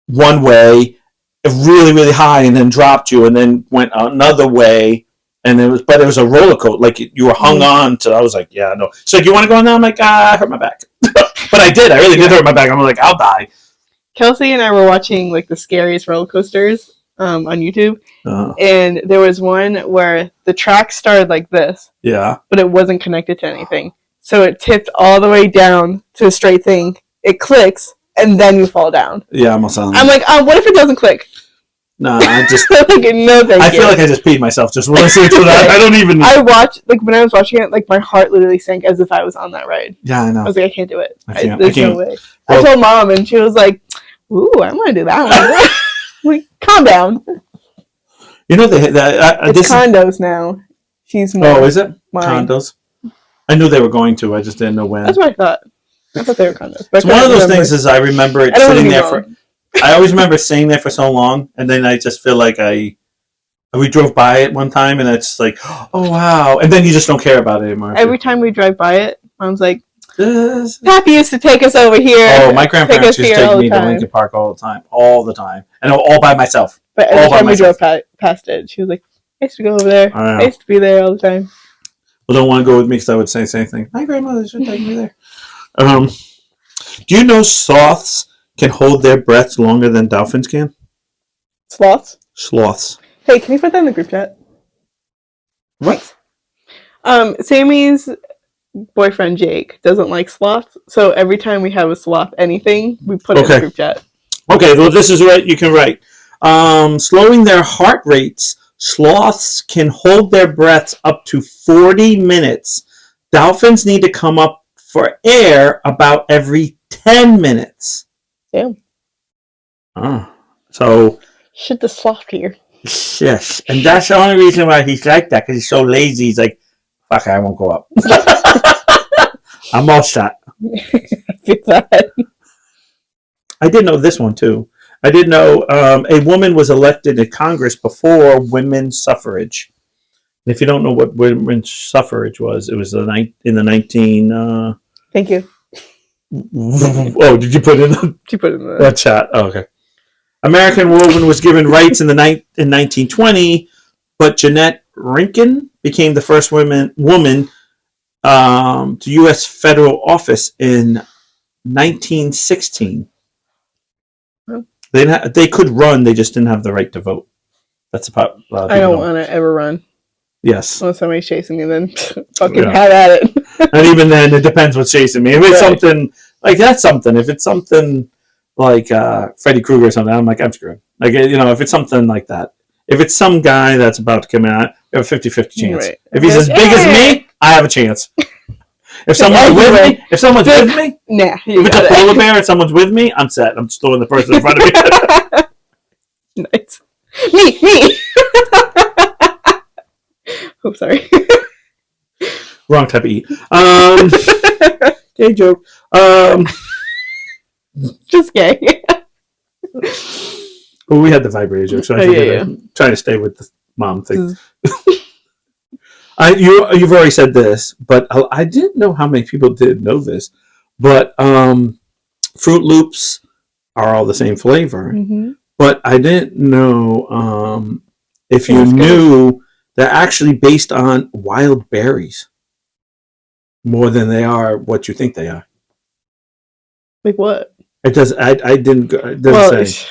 one way, really, really high, and then dropped you, and then went another way. And it was a roller coaster. Like you were hung on to. I was like, yeah, no. She's like, you want to go on now? I'm like, I hurt my back. But I did. I really did hurt my back. I'm like, I'll die. Kelsey and I were watching like the scariest roller coasters on YouTube, and there was one where the track started like this. Yeah. But it wasn't connected to anything, so it tipped all the way down to a straight thing. It clicks, and then you fall down. Yeah, I'm like, what if it doesn't click? No, I just like, no, thank I you. feel like I just peed myself just listening to that. I don't even. I watched when I was watching it, like my heart literally sank as if I was on that ride. Yeah, I know. I was like, I can't do it. There's no way. Well, I told Mom, and she was like, "Ooh, I want to do that one." Like, calm down. You know it's condos now. She's more. Oh, is it mine. Condos? I knew they were going to. I just didn't know when. That's what I thought. I thought they were condos. It's one of those things. Is I remember it sitting there for. I always remember sitting there for so long, and then I just feel like we drove by it one time, and it's like, oh wow, and then you just don't care about it anymore. Every time we drive by it, Mom's like, Pappy used to take us over here. Oh, my grandparents used to take me to Lincoln Park all the time, and all by myself. But every time we drove past it, she was like, I used to go over there. I used to be there all the time. Well, don't want to go with me because I would say the same thing. My grandmother should take me there. Do you know sloths can hold their breaths longer than dolphins can? Sloths? Sloths. Hey, can you put that in the group chat? What? Sammy's boyfriend Jake doesn't like sloths, so every time we have a sloth anything, we put it in the group chat. Okay, well, this is what you can write. Slowing their heart rates, sloths can hold their breaths up to 40 minutes. Dolphins need to come up for air about every 10 minutes. Damn. Oh, so... Shit the sloth here. Yes, and that's the only reason why he's like that, because he's so lazy. He's like, fuck it, I won't go up. I'm all shot. I did know this one, too. I did know a woman was elected to Congress before women's suffrage. And if you don't know what women's suffrage was, it was in the 19... Thank you. Oh, did you put in the... She put in the chat? Oh, okay. American woman was given rights in 1920, but Jeanette Rankin became the first woman to U.S. federal office in 1916. They could run, they just didn't have the right to vote. That's about. I don't want to ever run. Yes. Unless somebody's chasing me, then fucking have at it. And even then, it depends what's chasing me. If it's something like that's something. If it's something like Freddy Krueger or something, I'm like, I'm screwed. Like, if it's something like that. If it's some guy that's about to come out, you have a 50-50 chance. Right. If he's as big as me, I have a chance. If someone's with me, nah, if it's a polar bear and someone's with me, I'm set. I'm just throwing the person in front of me. Nice. Me. Oh, sorry. Wrong type of eat. Gay joke. Just gay. Well, we had the vibrator joke, so I'm trying to stay with the mom thing. You've already said this, but I didn't know how many people did know this. But Fruit Loops are all the same flavor. Mm-hmm. But I didn't know if you knew they're actually based on wild berries more than they are what you think they are. Like what? It does. I didn't. It doesn't say.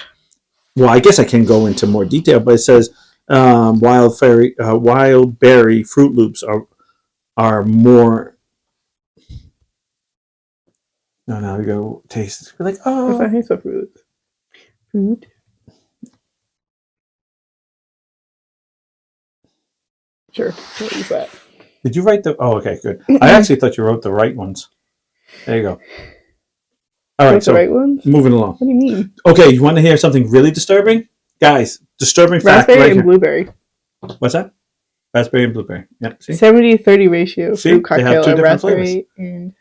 Well, I guess I can go into more detail, but it says wild berry Fruit Loops are more. No, now we go taste. We're like, oh, I hate Fruit Loops. Food. Sure. What is that? Did you write the? Oh, okay, good. I actually thought you wrote the right ones. There you go. All right, so the right ones? Moving along. What do you mean? Okay, you want to hear something really disturbing? Guys, disturbing fact. Raspberry and blueberry. What's that? Raspberry and blueberry. Yeah, see? 70-30 ratio. See? Fruit cocktail they have two different raspberry flavors. And...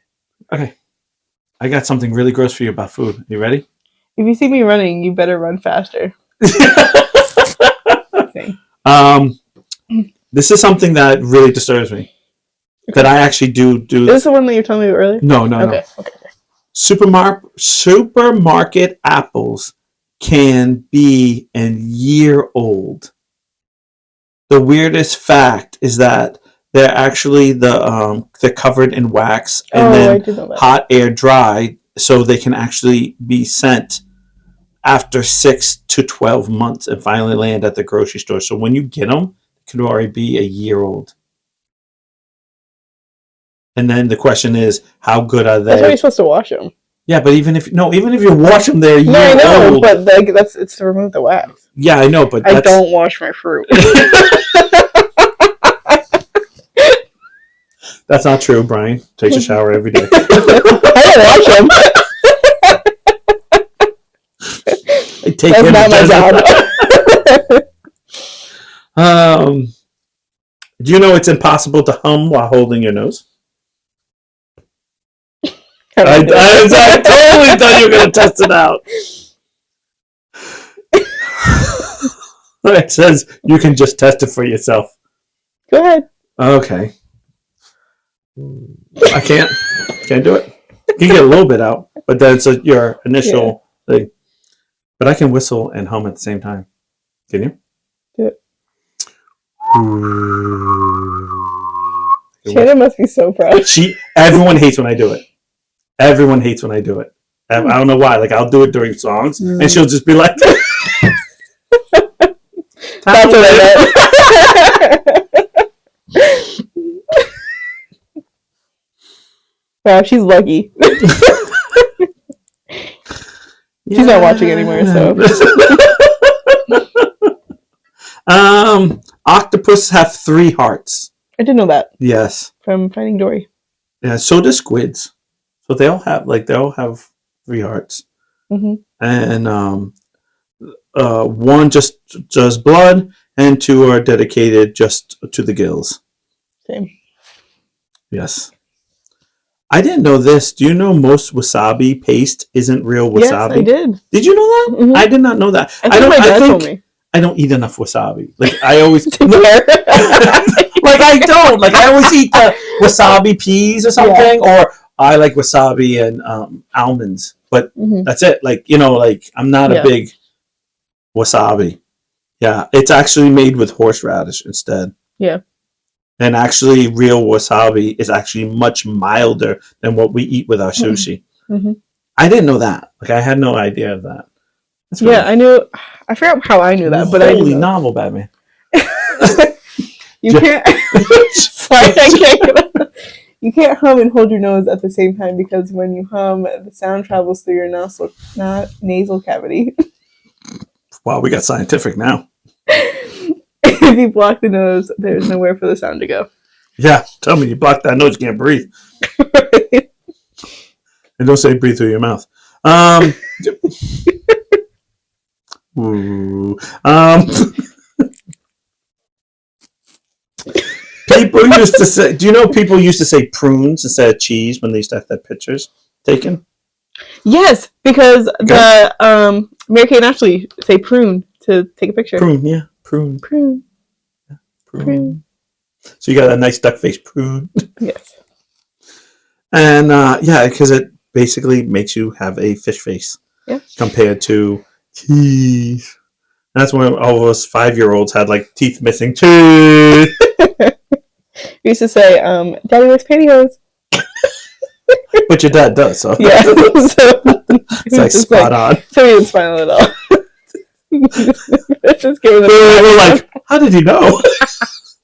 Okay. I got something really gross for you about food. You ready? If you see me running, you better run faster. This is something that really disturbs me. that I actually do. Is this the one that you were telling me earlier? No. Okay. Supermarket apples can be a year old. The weirdest fact is that they're actually they're covered in wax and then hot air dry, so they can actually be sent after 6 to 12 months and finally land at the grocery store. So when you get them, it could already be a year old. And then the question is, how good are they? That's why you're supposed to wash them. Yeah, but even if you wash them, they're a year old. No, I know, old. but it's to remove the wax. Yeah, I know, but I don't wash my fruit. That's not true, Brian. Takes a shower every day. I don't wash them. That's not my job. Do you know it's impossible to hum while holding your nose? I totally thought you were going to test it out. It says you can just test it for yourself. Go ahead. Okay. I can't do it. You can get a little bit out, but that's your initial thing. But I can whistle and hum at the same time. Can you? Do it. Shannon must be so proud. Everyone hates when I do it. Everyone hates when I do it. I don't know why. Like, I'll do it during songs, and she'll just be like, "That's what I meant." Wow, she's lucky. She's not watching anymore, so. Octopus have 3 hearts. I didn't know that. Yes. From Finding Dory. Yeah, so do squids. So they all have 3 hearts. Mm-hmm. And one just does blood, and 2 are dedicated just to the gills. Same. Yes. I didn't know this. Do you know most wasabi paste isn't real wasabi? Yes, I did. Did you know that? Mm-hmm. I did not know that. I think my dad told me. I don't eat enough wasabi. Like, I always... Like, I don't. Like, I always eat the wasabi peas or something, or I like wasabi and almonds. But that's it. Like, I'm not a big wasabi. Yeah, it's actually made with horseradish instead. Yeah. And actually, real wasabi is actually much milder than what we eat with our sushi. Mm-hmm. I didn't know that. Like, I had no idea of that. I knew. I forgot how I knew that, but I holy novel, Batman. You can't. Sorry, I can't. You can't hum and hold your nose at the same time, because when you hum, the sound travels through your nasal cavity. Wow, we got scientific now. If you block the nose, there's nowhere for the sound to go. Yeah, tell me, you block that nose, you can't breathe. And don't say breathe through your mouth. People used to say, do you know people used to say prunes instead of cheese when they used to have their pictures taken? Yes, because the Mary Kate and Ashley say prune to take a picture. Prune, yeah. Prune. Yeah, prune. So you got a nice duck face prune. Yes. And because it basically makes you have a fish face compared to teeth. That's when all of us 5-year-olds had like teeth missing teeth. We used to say, Daddy wears pantyhose. But your dad does, so. Yeah. It's like spot on. So he didn't smile at all. Just gave them we're like, how did he know?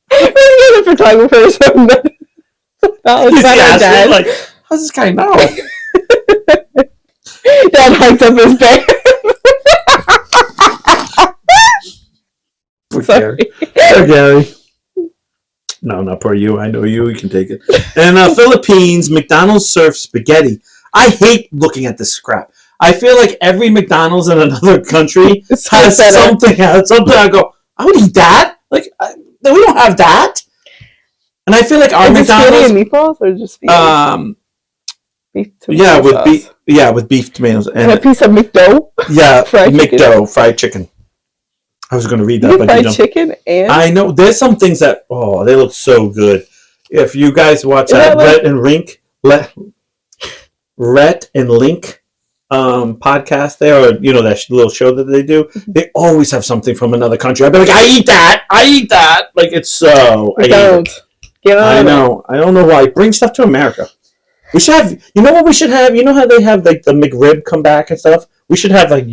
He's a photographer, so it's not our dad. Like, how does this guy know? Dad hikes up his bed. Poor Gary. No, not poor you. I know you. You can take it. In Philippines, McDonald's serves spaghetti. I hate looking at this crap. I feel like every McDonald's in another country has something. I go, I would eat that. Like, we don't have that. And I feel like our McDonald's. Spaghetti and meatballs, or just beef sauce? With beef tomatoes and a piece of McDough. Yeah, fried chicken. I was going to read that, but fried chicken and I know there's some things that they look so good. if you guys watch that Rhett and Link podcast there, or that little show that they do, they always have something from another country. I'd be like, I eat that. Like, it's so I don't. I know. I don't know why. Bring stuff to America. We should have. You know what we should have? You know how they have like the McRib come back and stuff. We should have like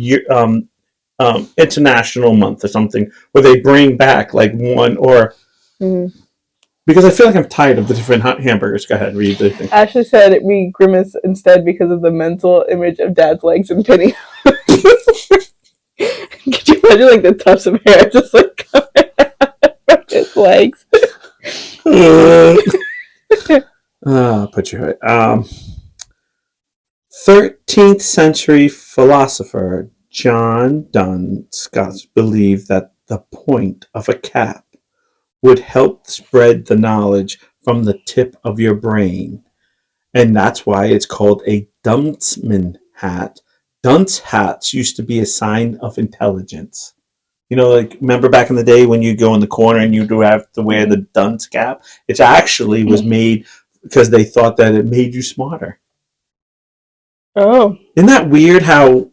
International Month or something where they bring back like one or. Mm-hmm. Because I feel like I'm tired of the different hamburgers. Go ahead, read the thing. Ashley said we grimace instead because of the mental image of Dad's legs and penny. Could you imagine like the tufts of hair just like coming out from his legs? Put your 13th century philosopher John Duns Scotus believed that the point of a cap would help spread the knowledge from the tip of your brain. And that's why it's called a dunceman hat. Dunce hats used to be a sign of intelligence. Like, remember back in the day when you go in the corner and you do have to wear the dunce cap? It actually was made because they thought that it made you smarter. Oh. Isn't that weird how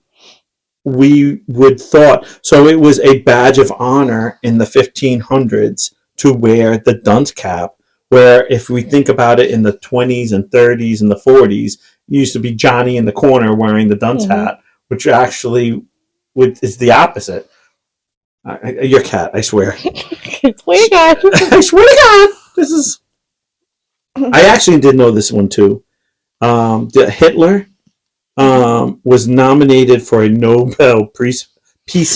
we would thought? So it was a badge of honor in the 1500s to wear the dunce cap, where if we think about it in the 20s and 30s and the 40s, it used to be Johnny in the corner wearing the dunce hat, which actually is the opposite. Your cat, I swear. I swear to God. I swear to God. This is... I actually did know this one too. Hitler was nominated for a Nobel Peace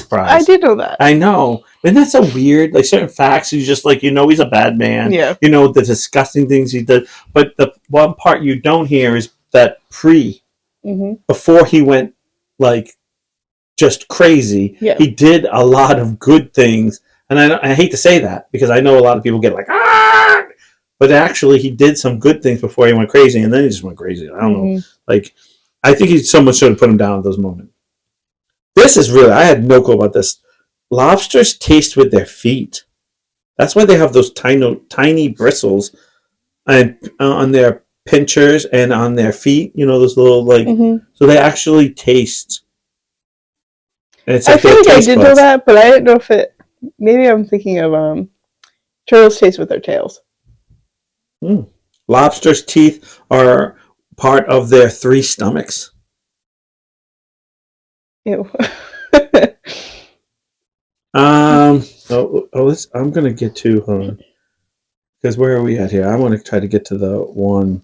Prize. I did know that. I know. Isn't that so weird? Like, certain facts, you just like, he's a bad man. Yeah. The disgusting things he did. But the one part you don't hear is that before he went, like, just crazy, he did a lot of good things. And I hate to say that, because I know a lot of people get like, ah! But actually, he did some good things before he went crazy, and then he just went crazy. I don't know. Like, I think someone should have put him down at those moments. This is really, I had no clue about this. Lobsters taste with their feet. That's why they have those tiny bristles on their pinchers and on their feet. Those little, like, so they actually taste. And it's like, I feel like I did know that, but I didn't know if it, maybe I'm thinking of turtles taste with their tails. Lobsters' teeth are part of their 3 stomachs. Ew. I'm gonna get to because where are we at here? I want to try to get to the one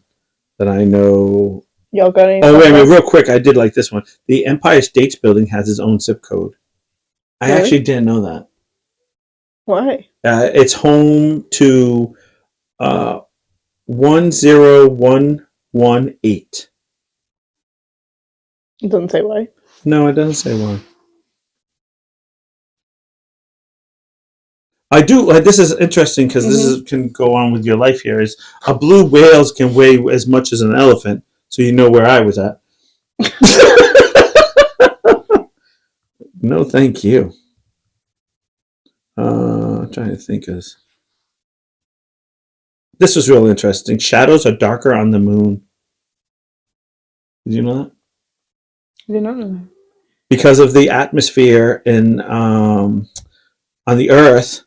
that I know. Y'all got any? Oh wait, real quick! I did like this one. The Empire State Building has its own zip code. I actually didn't know that. Why? It's home to 10118. It doesn't say why. No, it doesn't say why. I do. This is interesting because this can go on with your life here. Is a blue whale can weigh as much as an elephant, so you know where I was at. No, thank you. I'm trying to think of this. This was real interesting. Shadows are darker on the moon. Did you know that? I did not know that. Because of the atmosphere on the Earth.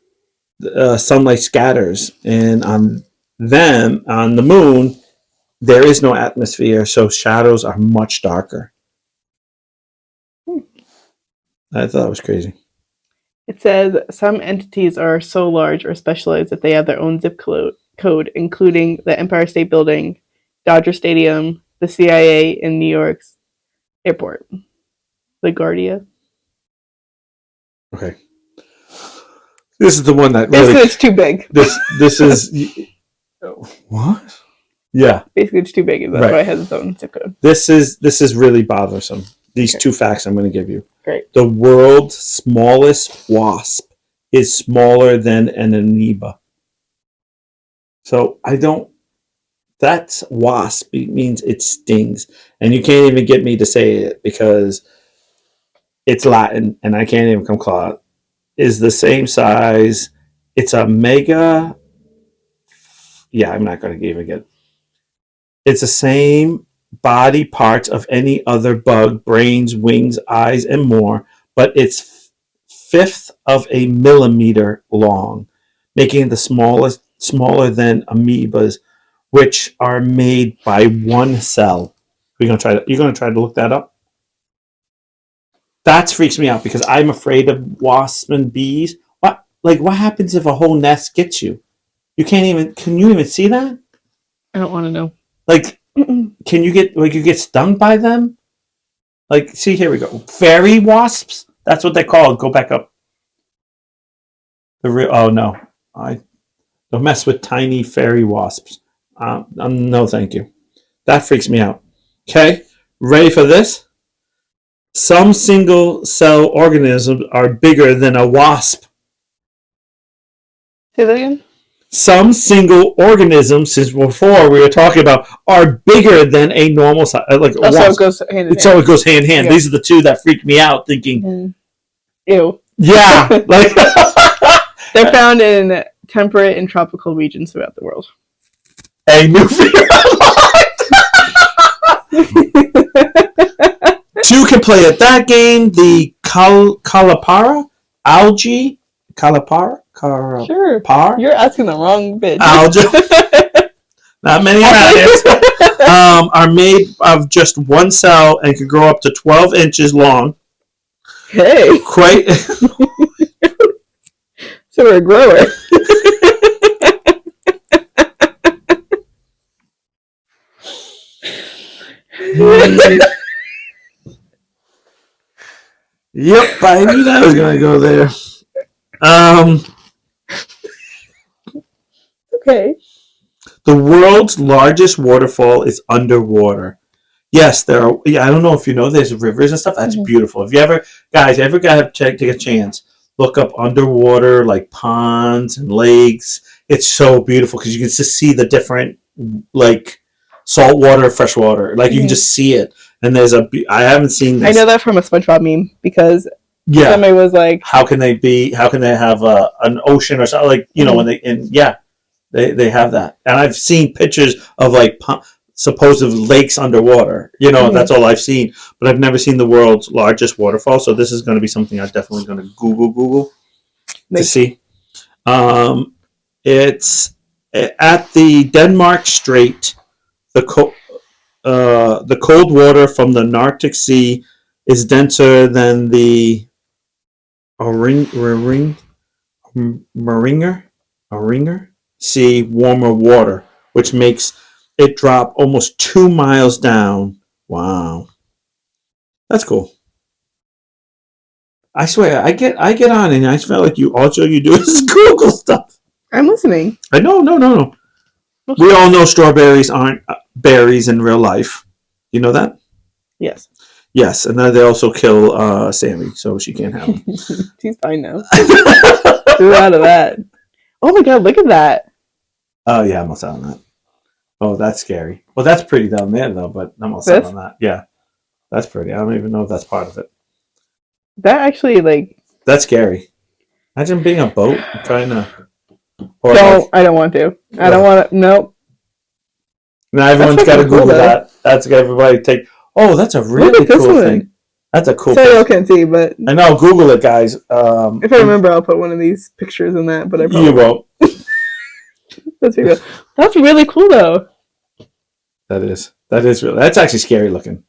Sunlight scatters, and on the moon, there is no atmosphere, so shadows are much darker. I thought it was crazy. It says some entities are so large or specialized that they have their own zip code, including the Empire State Building, Dodger Stadium, the CIA in New York's airport, LaGuardia. Okay. This is the one that really... Basically, it's too big. This is... What? Yeah. Basically, it's too big, and that's why it has its own zip code. This is really bothersome. These 2 facts I'm going to give you. Great. The world's smallest wasp is smaller than an amoeba. So, that's wasp. It means it stings. And you can't even get me to say it because it's Latin, and I can't even come close. Is the same size. It's a mega Yeah, I'm not going to even get. It's the same body parts of any other bug: brains, wings, eyes, and more. But it's fifth of a millimeter long, making it the smallest, smaller than amoebas, which are made by one cell. You're gonna try to look that up. That freaks me out because I'm afraid of wasps and bees. What happens if a whole nest gets you? You can't even. Can you even see that? I don't want to know. Like, can you get stung by them? Like, see, here we go. Fairy wasps. That's what they call it. Go back up. The real. Oh no, I don't mess with tiny fairy wasps. No, thank you. That freaks me out. Okay, ready for this? Some single cell organisms are bigger than a wasp. Say that again? Some single organisms, since before we were talking about, are bigger than a normal size. Like a wasp. So it goes hand in hand. So it goes hand in hand. Yeah. These are the two that freak me out, thinking, ew. Yeah. Like they're found in temperate and tropical regions throughout the world. A new fear. Two can play at that game. The Calipara algae. Calipara? Sure. You're asking the wrong bitch. Algae. Not many are made of just one cell and can grow up to 12 inches long. Hey. Quite. So we're a grower. Yep, I knew that was gonna go there. Okay. The world's largest waterfall is underwater. Yes, there are. Yeah, I don't know if you know, there's rivers and stuff. That's beautiful. If you ever got to take a chance, look up underwater like ponds and lakes. It's so beautiful because you can just see the different like salt water, fresh water. Like you can just see it. And I haven't seen this. I know that from a SpongeBob meme because somebody was like, how can they have an ocean or something, like, you know, when they have that. And I've seen pictures of like supposed lakes underwater. You know, that's all I've seen. But I've never seen the world's largest waterfall. So this is going to be something I'm definitely going to Google to see. It's at the Denmark Strait. The cold water from the Arctic Sea is denser than the Maringer Sea warmer water, which makes it drop almost 2 miles down. Wow, that's cool. I swear, I get on and I feel like all you do is Google stuff. I'm listening. I know, no. We all know strawberries aren't berries in real life. You know that? Yes. Yes, and then they also kill Sammy, so she can't have him. She's fine now. Grew out of that. Oh my god, look at that. Oh yeah, I'm all set on that. Oh, that's scary. Well, that's pretty down there though, but I'm all set on that. Yeah, that's pretty. I don't even know if that's part of it. That actually, that's scary. Imagine being a boat and trying to. I don't want to. I don't want to. Nope. Now everyone's got to Google that. That's got everybody take. Oh, that's a really cool thing. That's a cool. Sorry, you can't see, but I know. Google it, guys. If I remember, I'll put one of these pictures in that. But I probably won't. That's really cool, though. That is really. That's actually scary looking,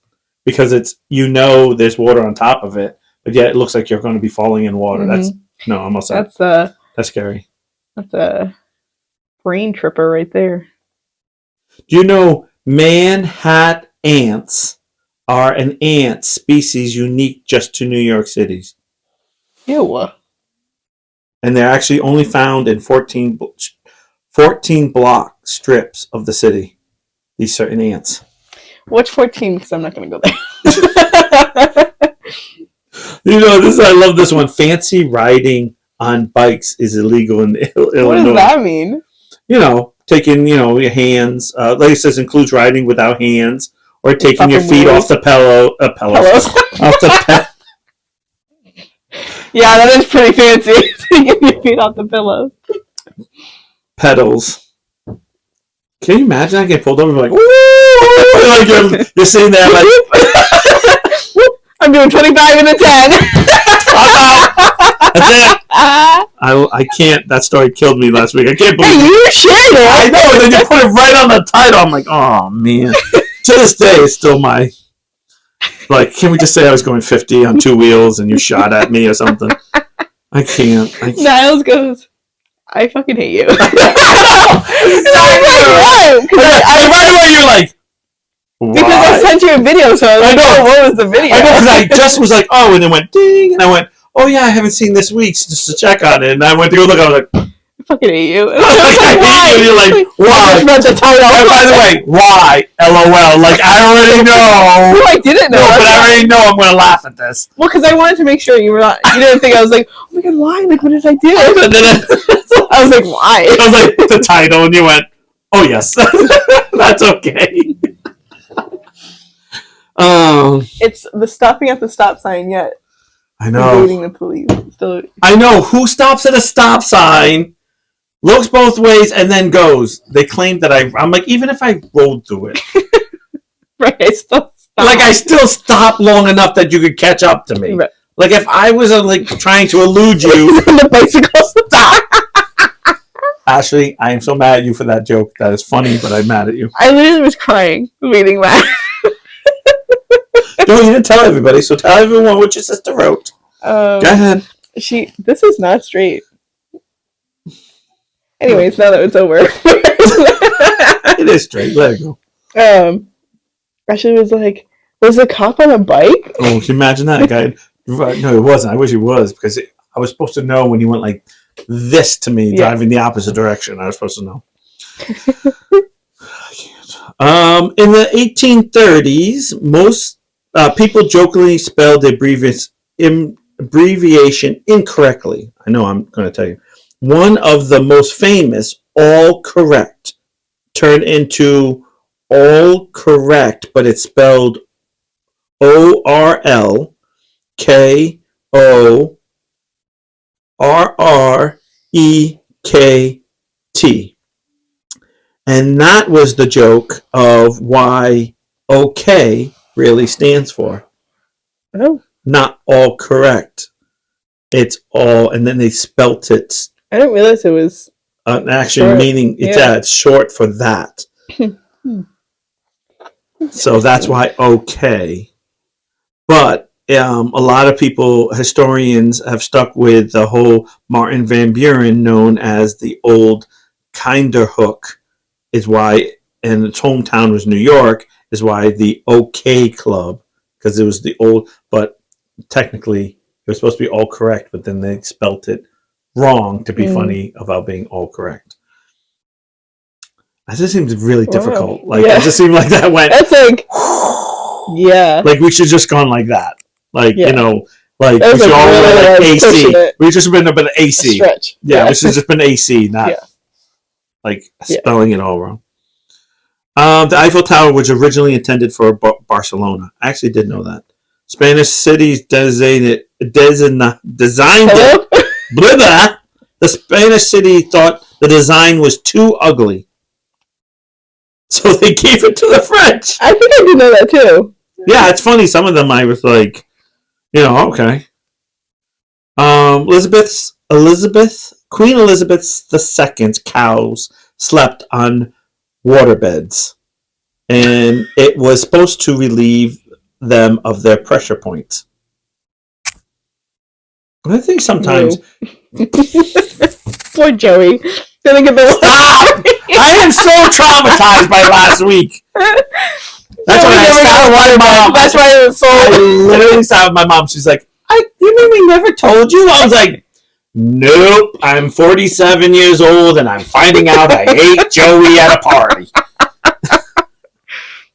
because there's water on top of it, but yet it looks like you're going to be falling in water. Mm-hmm. I'm almost. That's scary. That's a brain tripper right there. Do you know man-hat ants are an ant species unique just to New York City? Ew. And they're actually only found in 14 block strips of the city. These certain ants. Which 14? Because I'm not going to go there. I love this one. Fancy riding on bikes is illegal in Illinois. What does that mean? Taking, your hands. Like it says, includes riding without hands, or taking your feet off the pillows. Off the Yeah, that is pretty fancy. Taking your feet off the pillows. Pedals. Can you imagine I get pulled over like, woo! Like you're sitting there like, I'm doing 25 and a 10. That's it. I can't. That story killed me last week. I can't believe Hey, you shared it. I know. And then you put it right on the title. I'm like, oh man. To this day, it's still my. Like, can we just say I was going 50 on 2 wheels and you shot at me or something? I can't. Niles goes, I fucking hate you. Right away, you're like, why? Because I sent you a video, so I was like, oh, what was the video? I know, because I just was like, oh, and it went ding, and I went, oh yeah, I haven't seen this week's just to check on it, and I went to go look, I was like, I fucking hate you. I hate you, and you're like, why? Read the title. By the way, why? LOL. Like, I already know. No, I didn't know. No, but I already know I'm going to laugh at this. Well, because I wanted to make sure you didn't think I was like, oh my god, why? Like, what did I do? So I was like, why? I was like, the title, and you went, oh yes, that's okay. It's the stopping at the stop sign yet. I know. Evading the police. Still. I know. Who stops at a stop sign, looks both ways, and then goes? They claim that I'm like, even if I rolled through it. Right, I still stop. Like, I still stop long enough that you could catch up to me. Right. Like, if I was like trying to elude you. On the bicycle. Stop! Ashley, I am so mad at you for that joke. That is funny, but I'm mad at you. I literally was crying reading that. No, you didn't tell everybody, so tell everyone what your sister wrote. Go ahead. This is not straight. Anyways, now that it's over. It is straight. Let it go. Ashley was like, was the cop on a bike? Oh, can you imagine that guy? No, it wasn't. I wish he was, because I was supposed to know when he went like this to me, driving the opposite direction. I was supposed to know. In the 1830s, most people jokingly spelled the abbreviation incorrectly. I know, I'm going to tell you. One of the most famous, all correct, turned into all correct, but it's spelled ORLKORREKT. And that was the joke of why OK really stands for. Oh. Not all correct. It's all, and then they spelt it. I didn't realize it was actually meaning it's short for that. So that's why OK. But a lot of people, historians, have stuck with the whole Martin Van Buren, known as the old Kinderhook, is why, and its hometown was New York, is why the OK Club, because it was the old, but technically it was supposed to be all correct, but then they spelt it wrong to be funny about being all correct. That just seems really difficult. Like, it just seemed like that went. That's like, yeah. Like, we should just gone like that. Like, you know, like, we should all wear like AC. We just been a bit of AC. Stretch. Yeah, we should have just been AC, not like spelling it all wrong. The Eiffel Tower was originally intended for Barcelona. I actually did know that. Spanish cities designed it. The Spanish city thought the design was too ugly, so they gave it to the French. I think I did know that too. Yeah, it's funny. Some of them I was like, you know, okay. Queen Elizabeth II's cows slept on waterbeds, and it was supposed to relieve them of their pressure points. I think sometimes. Poor Joey. Gonna get the Stop! I am so traumatized by last week. That's why I sat with my mom. That's why it was so. I literally sat with my mom. She's like, "You mean we never told you?" I was like, "Nope. I'm 47 years old, and I'm finding out I ate Joey at a party."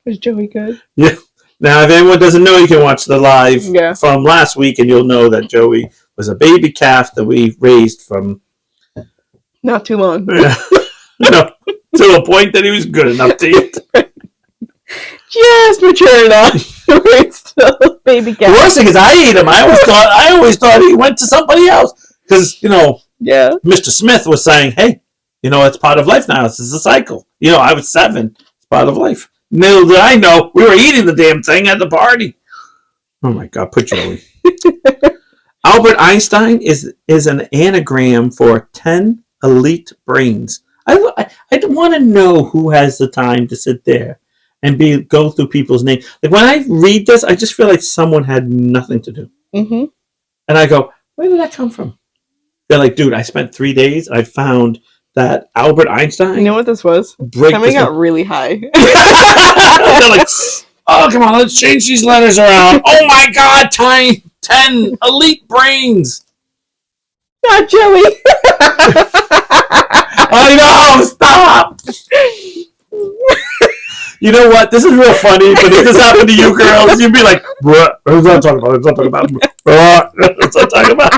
Was Joey good? Yeah. Now, if anyone doesn't know, you can watch the live from last week, and you'll know that Joey was a baby calf that we raised from not too long. No, to a point that he was good enough to eat. Just mature enough. Still baby calf. The worst thing is I ate him. I always thought he went to somebody else because Mr. Smith was saying, "Hey, it's part of life now. It's a cycle. I was 7. It's part of life. Little did I know we were eating the damn thing at the party. Oh my God, put Joey. Albert Einstein is an anagram for 10 elite brains. I want to know who has the time to sit there and go through people's names. Like when I read this, I just feel like someone had nothing to do. Mm-hmm. And I go, where did that come from? They're like, dude, I spent 3 days. I found that Albert Einstein. You know what this was? Somebody got really high. They're like, oh, come on, let's change these letters around. Oh my God, 10 elite brains. Not Joey. I know, stop. You know what? This is real funny, but if this happened to you girls, you'd be like, what are you talking about? What's I'm talking about?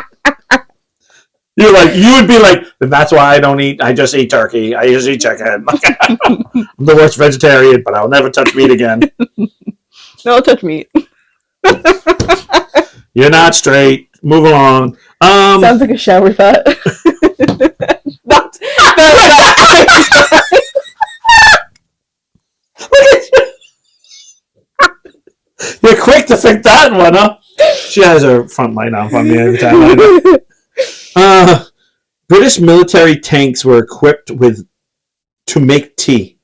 You would be like, that's why I don't eat. I just eat turkey. I just eat chicken. I'm the worst vegetarian, but I'll never touch meat again. No, I'll touch meat. You're not straight. Move along. Sounds like a shower thought. You're quick to think that one, huh? She has her front light on for me every time. British military tanks were equipped to make tea.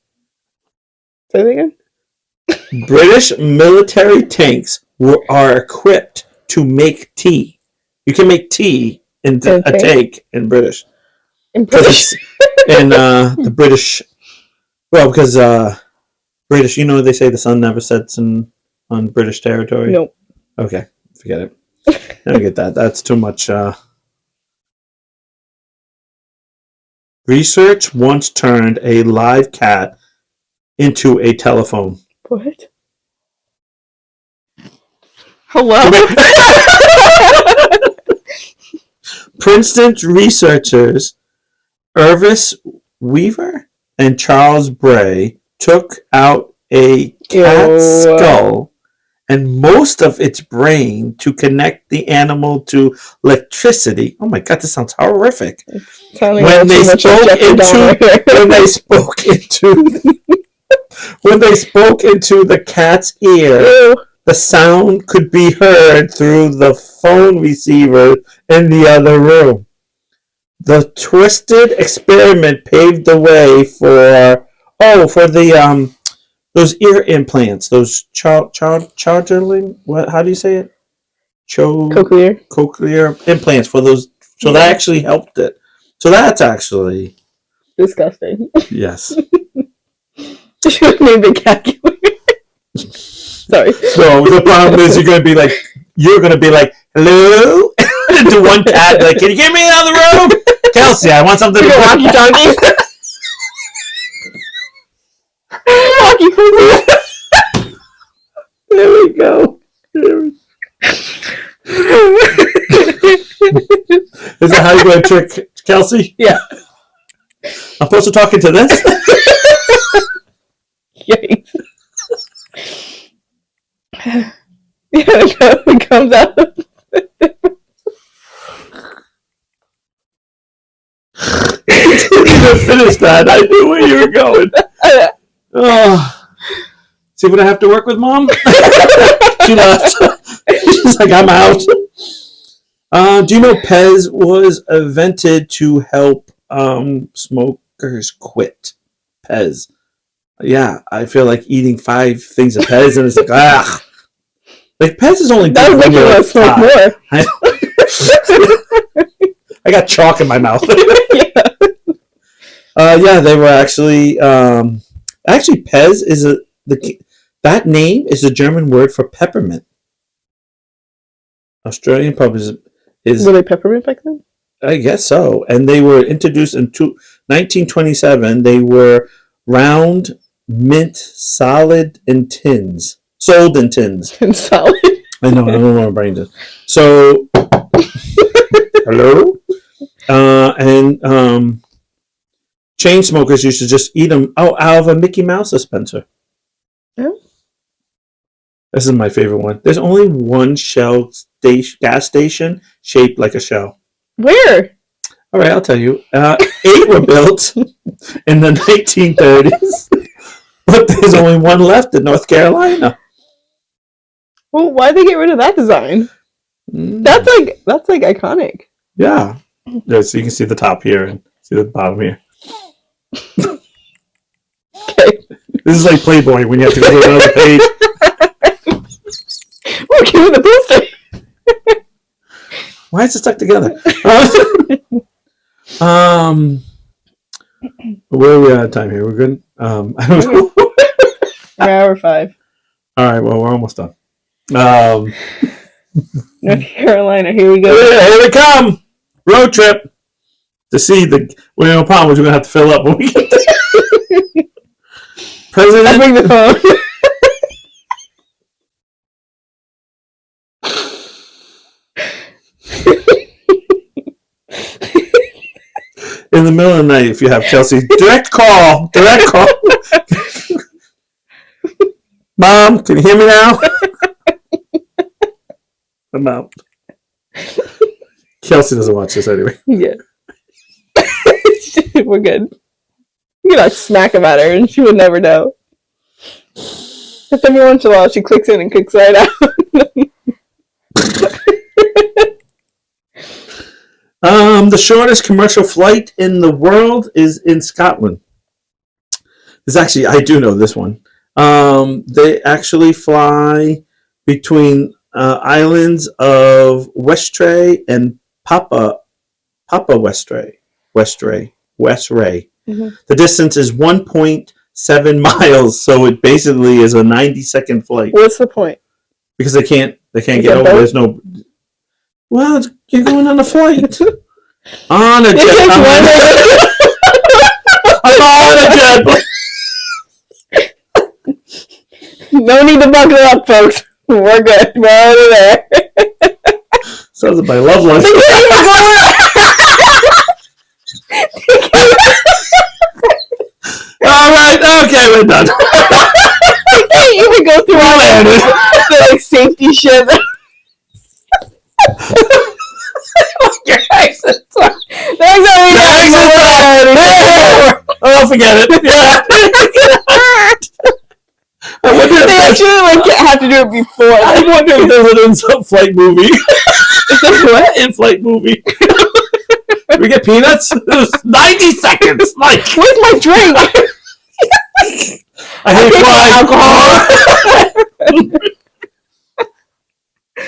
Say that again? British military tanks are equipped to make tea. You can make tea in a tank in British. In British? In the British... Well, because British, they say the sun never sets on British territory? Nope. Okay, forget it. I don't get that. That's too much... Research once turned a live cat into a telephone. What? Hello? Princeton researchers Irvis Weaver and Charles Bray took out a cat's skull and most of its brain to connect the animal to electricity. Oh my God, this sounds horrific. When they spoke into the cat's ear, the sound could be heard through the phone receiver in the other room. The twisted experiment paved the way for the those ear implants, those chargerling. What? How do you say it? Cochlear implants for those. So that actually helped it. So that's actually disgusting. Yes. Should have named it calculator. Sorry. So the problem is you're gonna be like, hello, to one cat, like, can you give me another room? Kelsey, I want something to walkie talkie. Walkie talkie. There we go. Is that how you're going to trick Kelsey? Yeah. I'm supposed to talk into this? Yikes. Yeah, it comes out. You didn't even finish that. I knew where you were going. Oh. See what I have to work with, Mom? She left. She's like, I'm out. Do you know Pez was invented to help smokers quit? Pez. Yeah, I feel like eating 5 things of Pez and it's like, ah. Like, Pez is only good when you're like smoke more. I got chalk in my mouth. Yeah, they were actually... actually, Pez is that name is a German word for peppermint. Australian pub is... Were they peppermint back then? I guess so. And they were introduced in 1927. They were round, mint, solid, and tins. Sold in tins. And solid? I know, I don't know what my brain does. So, hello? And chain smokers used to just eat them out of a Mickey Mouse dispenser. Yeah. This is my favorite one. There's only one Shell gas station shaped like a shell. Where? All right, I'll tell you. 8 were built in the 1930s, but there's only one left in North Carolina. Well, why'd they get rid of that design? That's like iconic. Yeah. So you can see the top here and see the bottom here. Okay. This is like Playboy when you have to go to another page. We're giving the poster. Why is it stuck together? Where are we out of time here? We're good? I don't know. Hour 5. All right, well, we're almost done. North Carolina, here we go. Here we come! Road trip to see the problem which we're going to have to fill up when we get there. President. I'll bring the phone. In the middle of the night, if you have Chelsea, direct call. Mom, can you hear me now? I'm out. Kelsey doesn't watch this anyway. Yeah. We're good. You can like smack about her and she would never know. Just every once in a while she clicks in and clicks right out. The shortest commercial flight in the world is in Scotland. This actually, I do know this one. They actually fly between islands of Westray and Papa Westray. Mm-hmm. The distance is 1.7 miles, so it basically is a 90-second flight. What's the point? Because they can't get over. There's no. Well, you're going on a flight. On a jet. I'm on a jet. No need to buckle up, folks. We're good. We're over there. Sounds like my love life. All right. Okay, we're done. You can't even go through all the like safety shit. Your accent. Oh, forget it. Yeah. They actually like have to do it before. I wonder if there's an in-flight movie. What? In-flight movie. We get peanuts? It was 90 seconds. Like, where's my drink? I hate alcohol.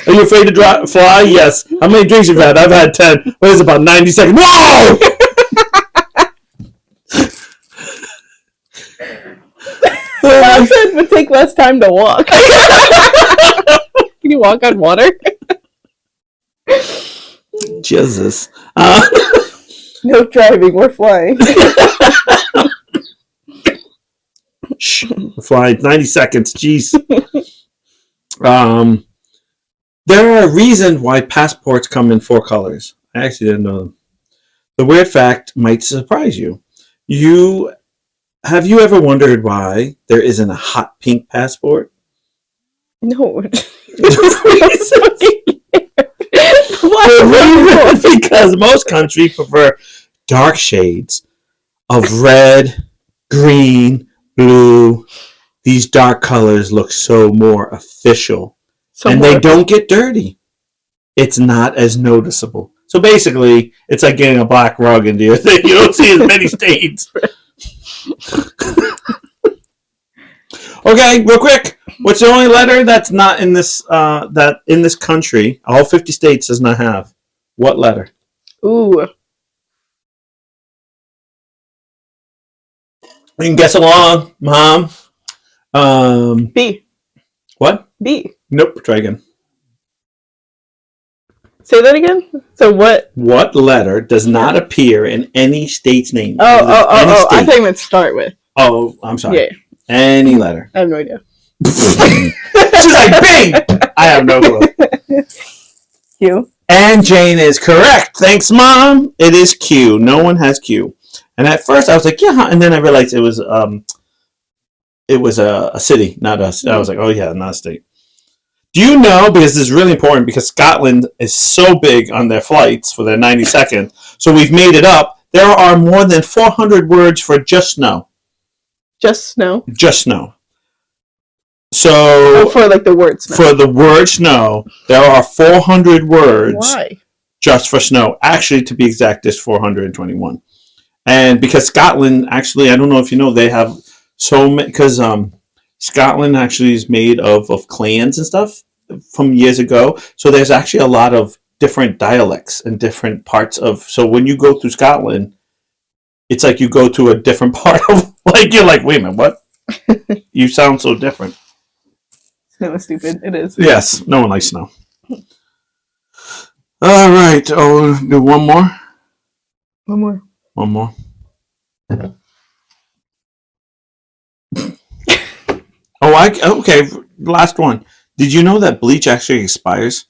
Are you afraid to fly? Yes. How many drinks you've had? I've had 10. What is it, about 90 seconds? Whoa! I said it would take less time to walk. Can you walk on water? Jesus. No driving, we're flying. Shh. We're flying 90 seconds. Jeez. There are reasons why passports come in 4 colors. I actually didn't know them. The weird fact might surprise you. Have you ever wondered why there isn't a hot pink passport? No. Because most countries prefer dark shades of red, green, blue. These dark colors look so more official. And they don't get dirty. It's not as noticeable. So basically, it's like getting a black rug into your thing. You don't see as many stains. Okay, real quick. What's the only letter that's not in this that in this country? All 50 states does not have. What letter? Ooh. You can guess along, Mom. B. What? B. Nope. Try again. Say that again. So what? What letter does not appear in any state's name? Oh! I think let's start with. Oh, I'm sorry. Yeah. Any letter. I have no idea. She's like, bing! I have no clue. Q. And Jane is correct. Thanks, Mom. It is Q. No one has Q. And at first I was like, yeah, and then I realized it was a city, not a. I was like, oh yeah, not a state. Do you know, because this is really important, because Scotland is so big on their flights for their 90 seconds, so we've made it up. There are more than 400 words for just snow. Just snow? Just snow. So for like the word snow. For the word snow, there are 400 words. Why? Just for snow. Actually, to be exact, there's 421. And because Scotland, actually, I don't know if you know, they have so many, because Scotland actually is made of clans and stuff from years ago. So there's actually a lot of different dialects and different parts of, so when you go through Scotland, it's like you go to a different part of, like, you're like, wait a minute, what? You sound so different. Snow is stupid. It is. Yes, no one likes snow. All right. Oh, do one more. One more. Okay. Last one. Did you know that bleach actually expires?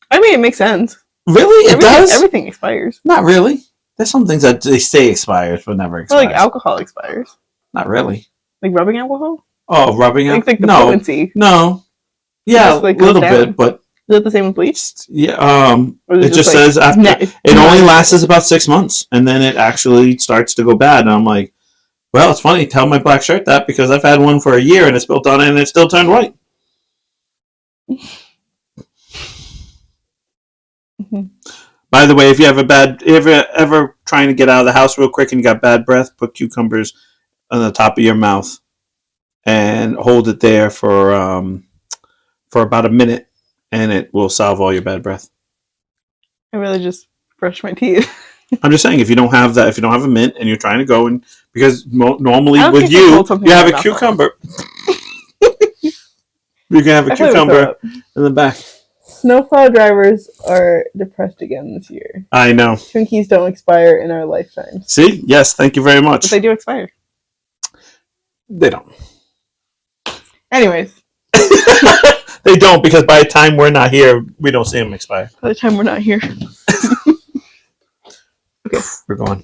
I mean, it makes sense. Really? It does? Everything expires. Not really. There's some things that they say expires but never expire. Like alcohol expires. Not really. Like rubbing alcohol? Oh, rubbing alcohol? Like the potency. No. Yeah, a little bit, but... Is it the same with bleach? Yeah. It just says after... It only lasts about 6 months, and then it actually starts to go bad. And I'm like, well, it's funny. Tell my black shirt that, because I've had one for a year, and it's built on it, and it still turned white. Mm-hmm. By the way, if you have ever trying to get out of the house real quick and you got bad breath, put cucumbers on the top of your mouth and hold it there for about a minute, and it will solve all your bad breath. I really just brush my teeth. I'm just saying, if you don't have that, if you don't have a mint and you're trying to go, and because normally with you have a cucumber. You can have a cucumber in the back. Snowplow drivers are depressed again this year. I know. Twinkies don't expire in our lifetime. See? Yes, thank you very much. But they do expire. They don't. Anyways. They don't, because by the time we're not here, we don't see them expire. By the time we're not here. Okay. We're going.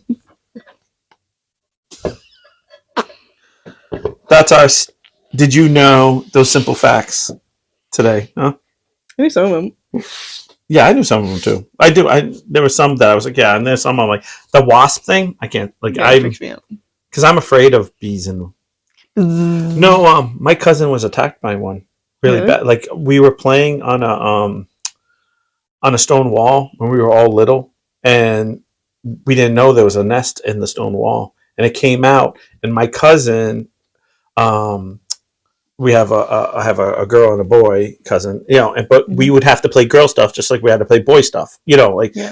That's our... Did you know those simple facts today? Huh? I knew some of them. Yeah, I knew some of them too. I do. There were some that I was like, yeah, and there's some I'm like, the wasp thing. I can't, like, because I'm afraid of bees and. No, my cousin was attacked by one really bad. Like, we were playing on a stone wall when we were all little, and we didn't know there was a nest in the stone wall, and it came out, and my cousin, we have I have a girl and a boy cousin, but we would have to play girl stuff just like we had to play boy stuff,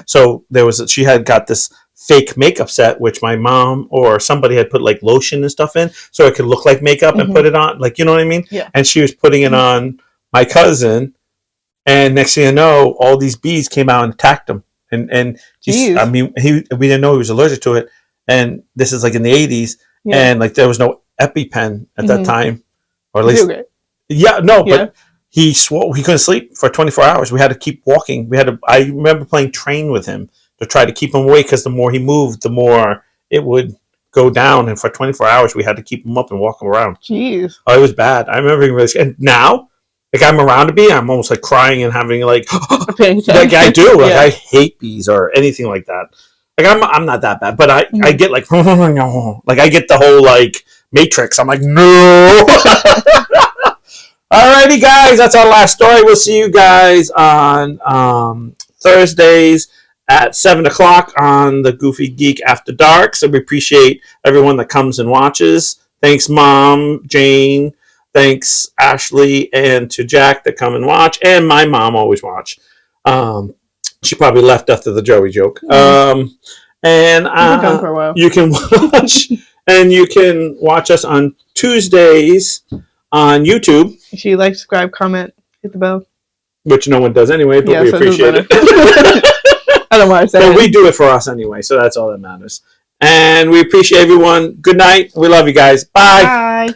So she had got this fake makeup set, which my mom or somebody had put like lotion and stuff in, so it could look like makeup and put it on, like, you know what I mean? Yeah. And she was putting it on my cousin, and next thing you know, all these bees came out and attacked him, and we didn't know he was allergic to it, and this is like in the 80s, and like there was no EpiPen at that time. Or at least, but he swore he couldn't sleep for 24 hours. We had to keep walking. I remember playing train with him to try to keep him awake, because the more he moved, the more it would go down. And for 24 hours, we had to keep him up and walk him around. Jeez. Oh, it was bad. I remember being really scared. And now, like, I'm around a bee, I'm almost like crying and having like I do. Like, I hate bees or anything like that. Like, I'm not that bad, but I get like like I get the whole like Matrix. I'm like, no. Alrighty, guys, that's our last story. We'll see you guys on Thursdays at 7:00 on the Goofy Geek After Dark. So we appreciate everyone that comes and watches. Thanks, Mom, Jane. Thanks, Ashley, and to Jack that come and watch. And my mom always watch. She probably left after the Joey joke. And gone for a while. You can watch and you can watch us on Tuesdays on YouTube. If you like, subscribe, comment, hit the bell. Which no one does anyway, but we appreciate it. I don't want to say it. We do it for us anyway, so that's all that matters. And we appreciate everyone. Good night. We love you guys. Bye. Bye.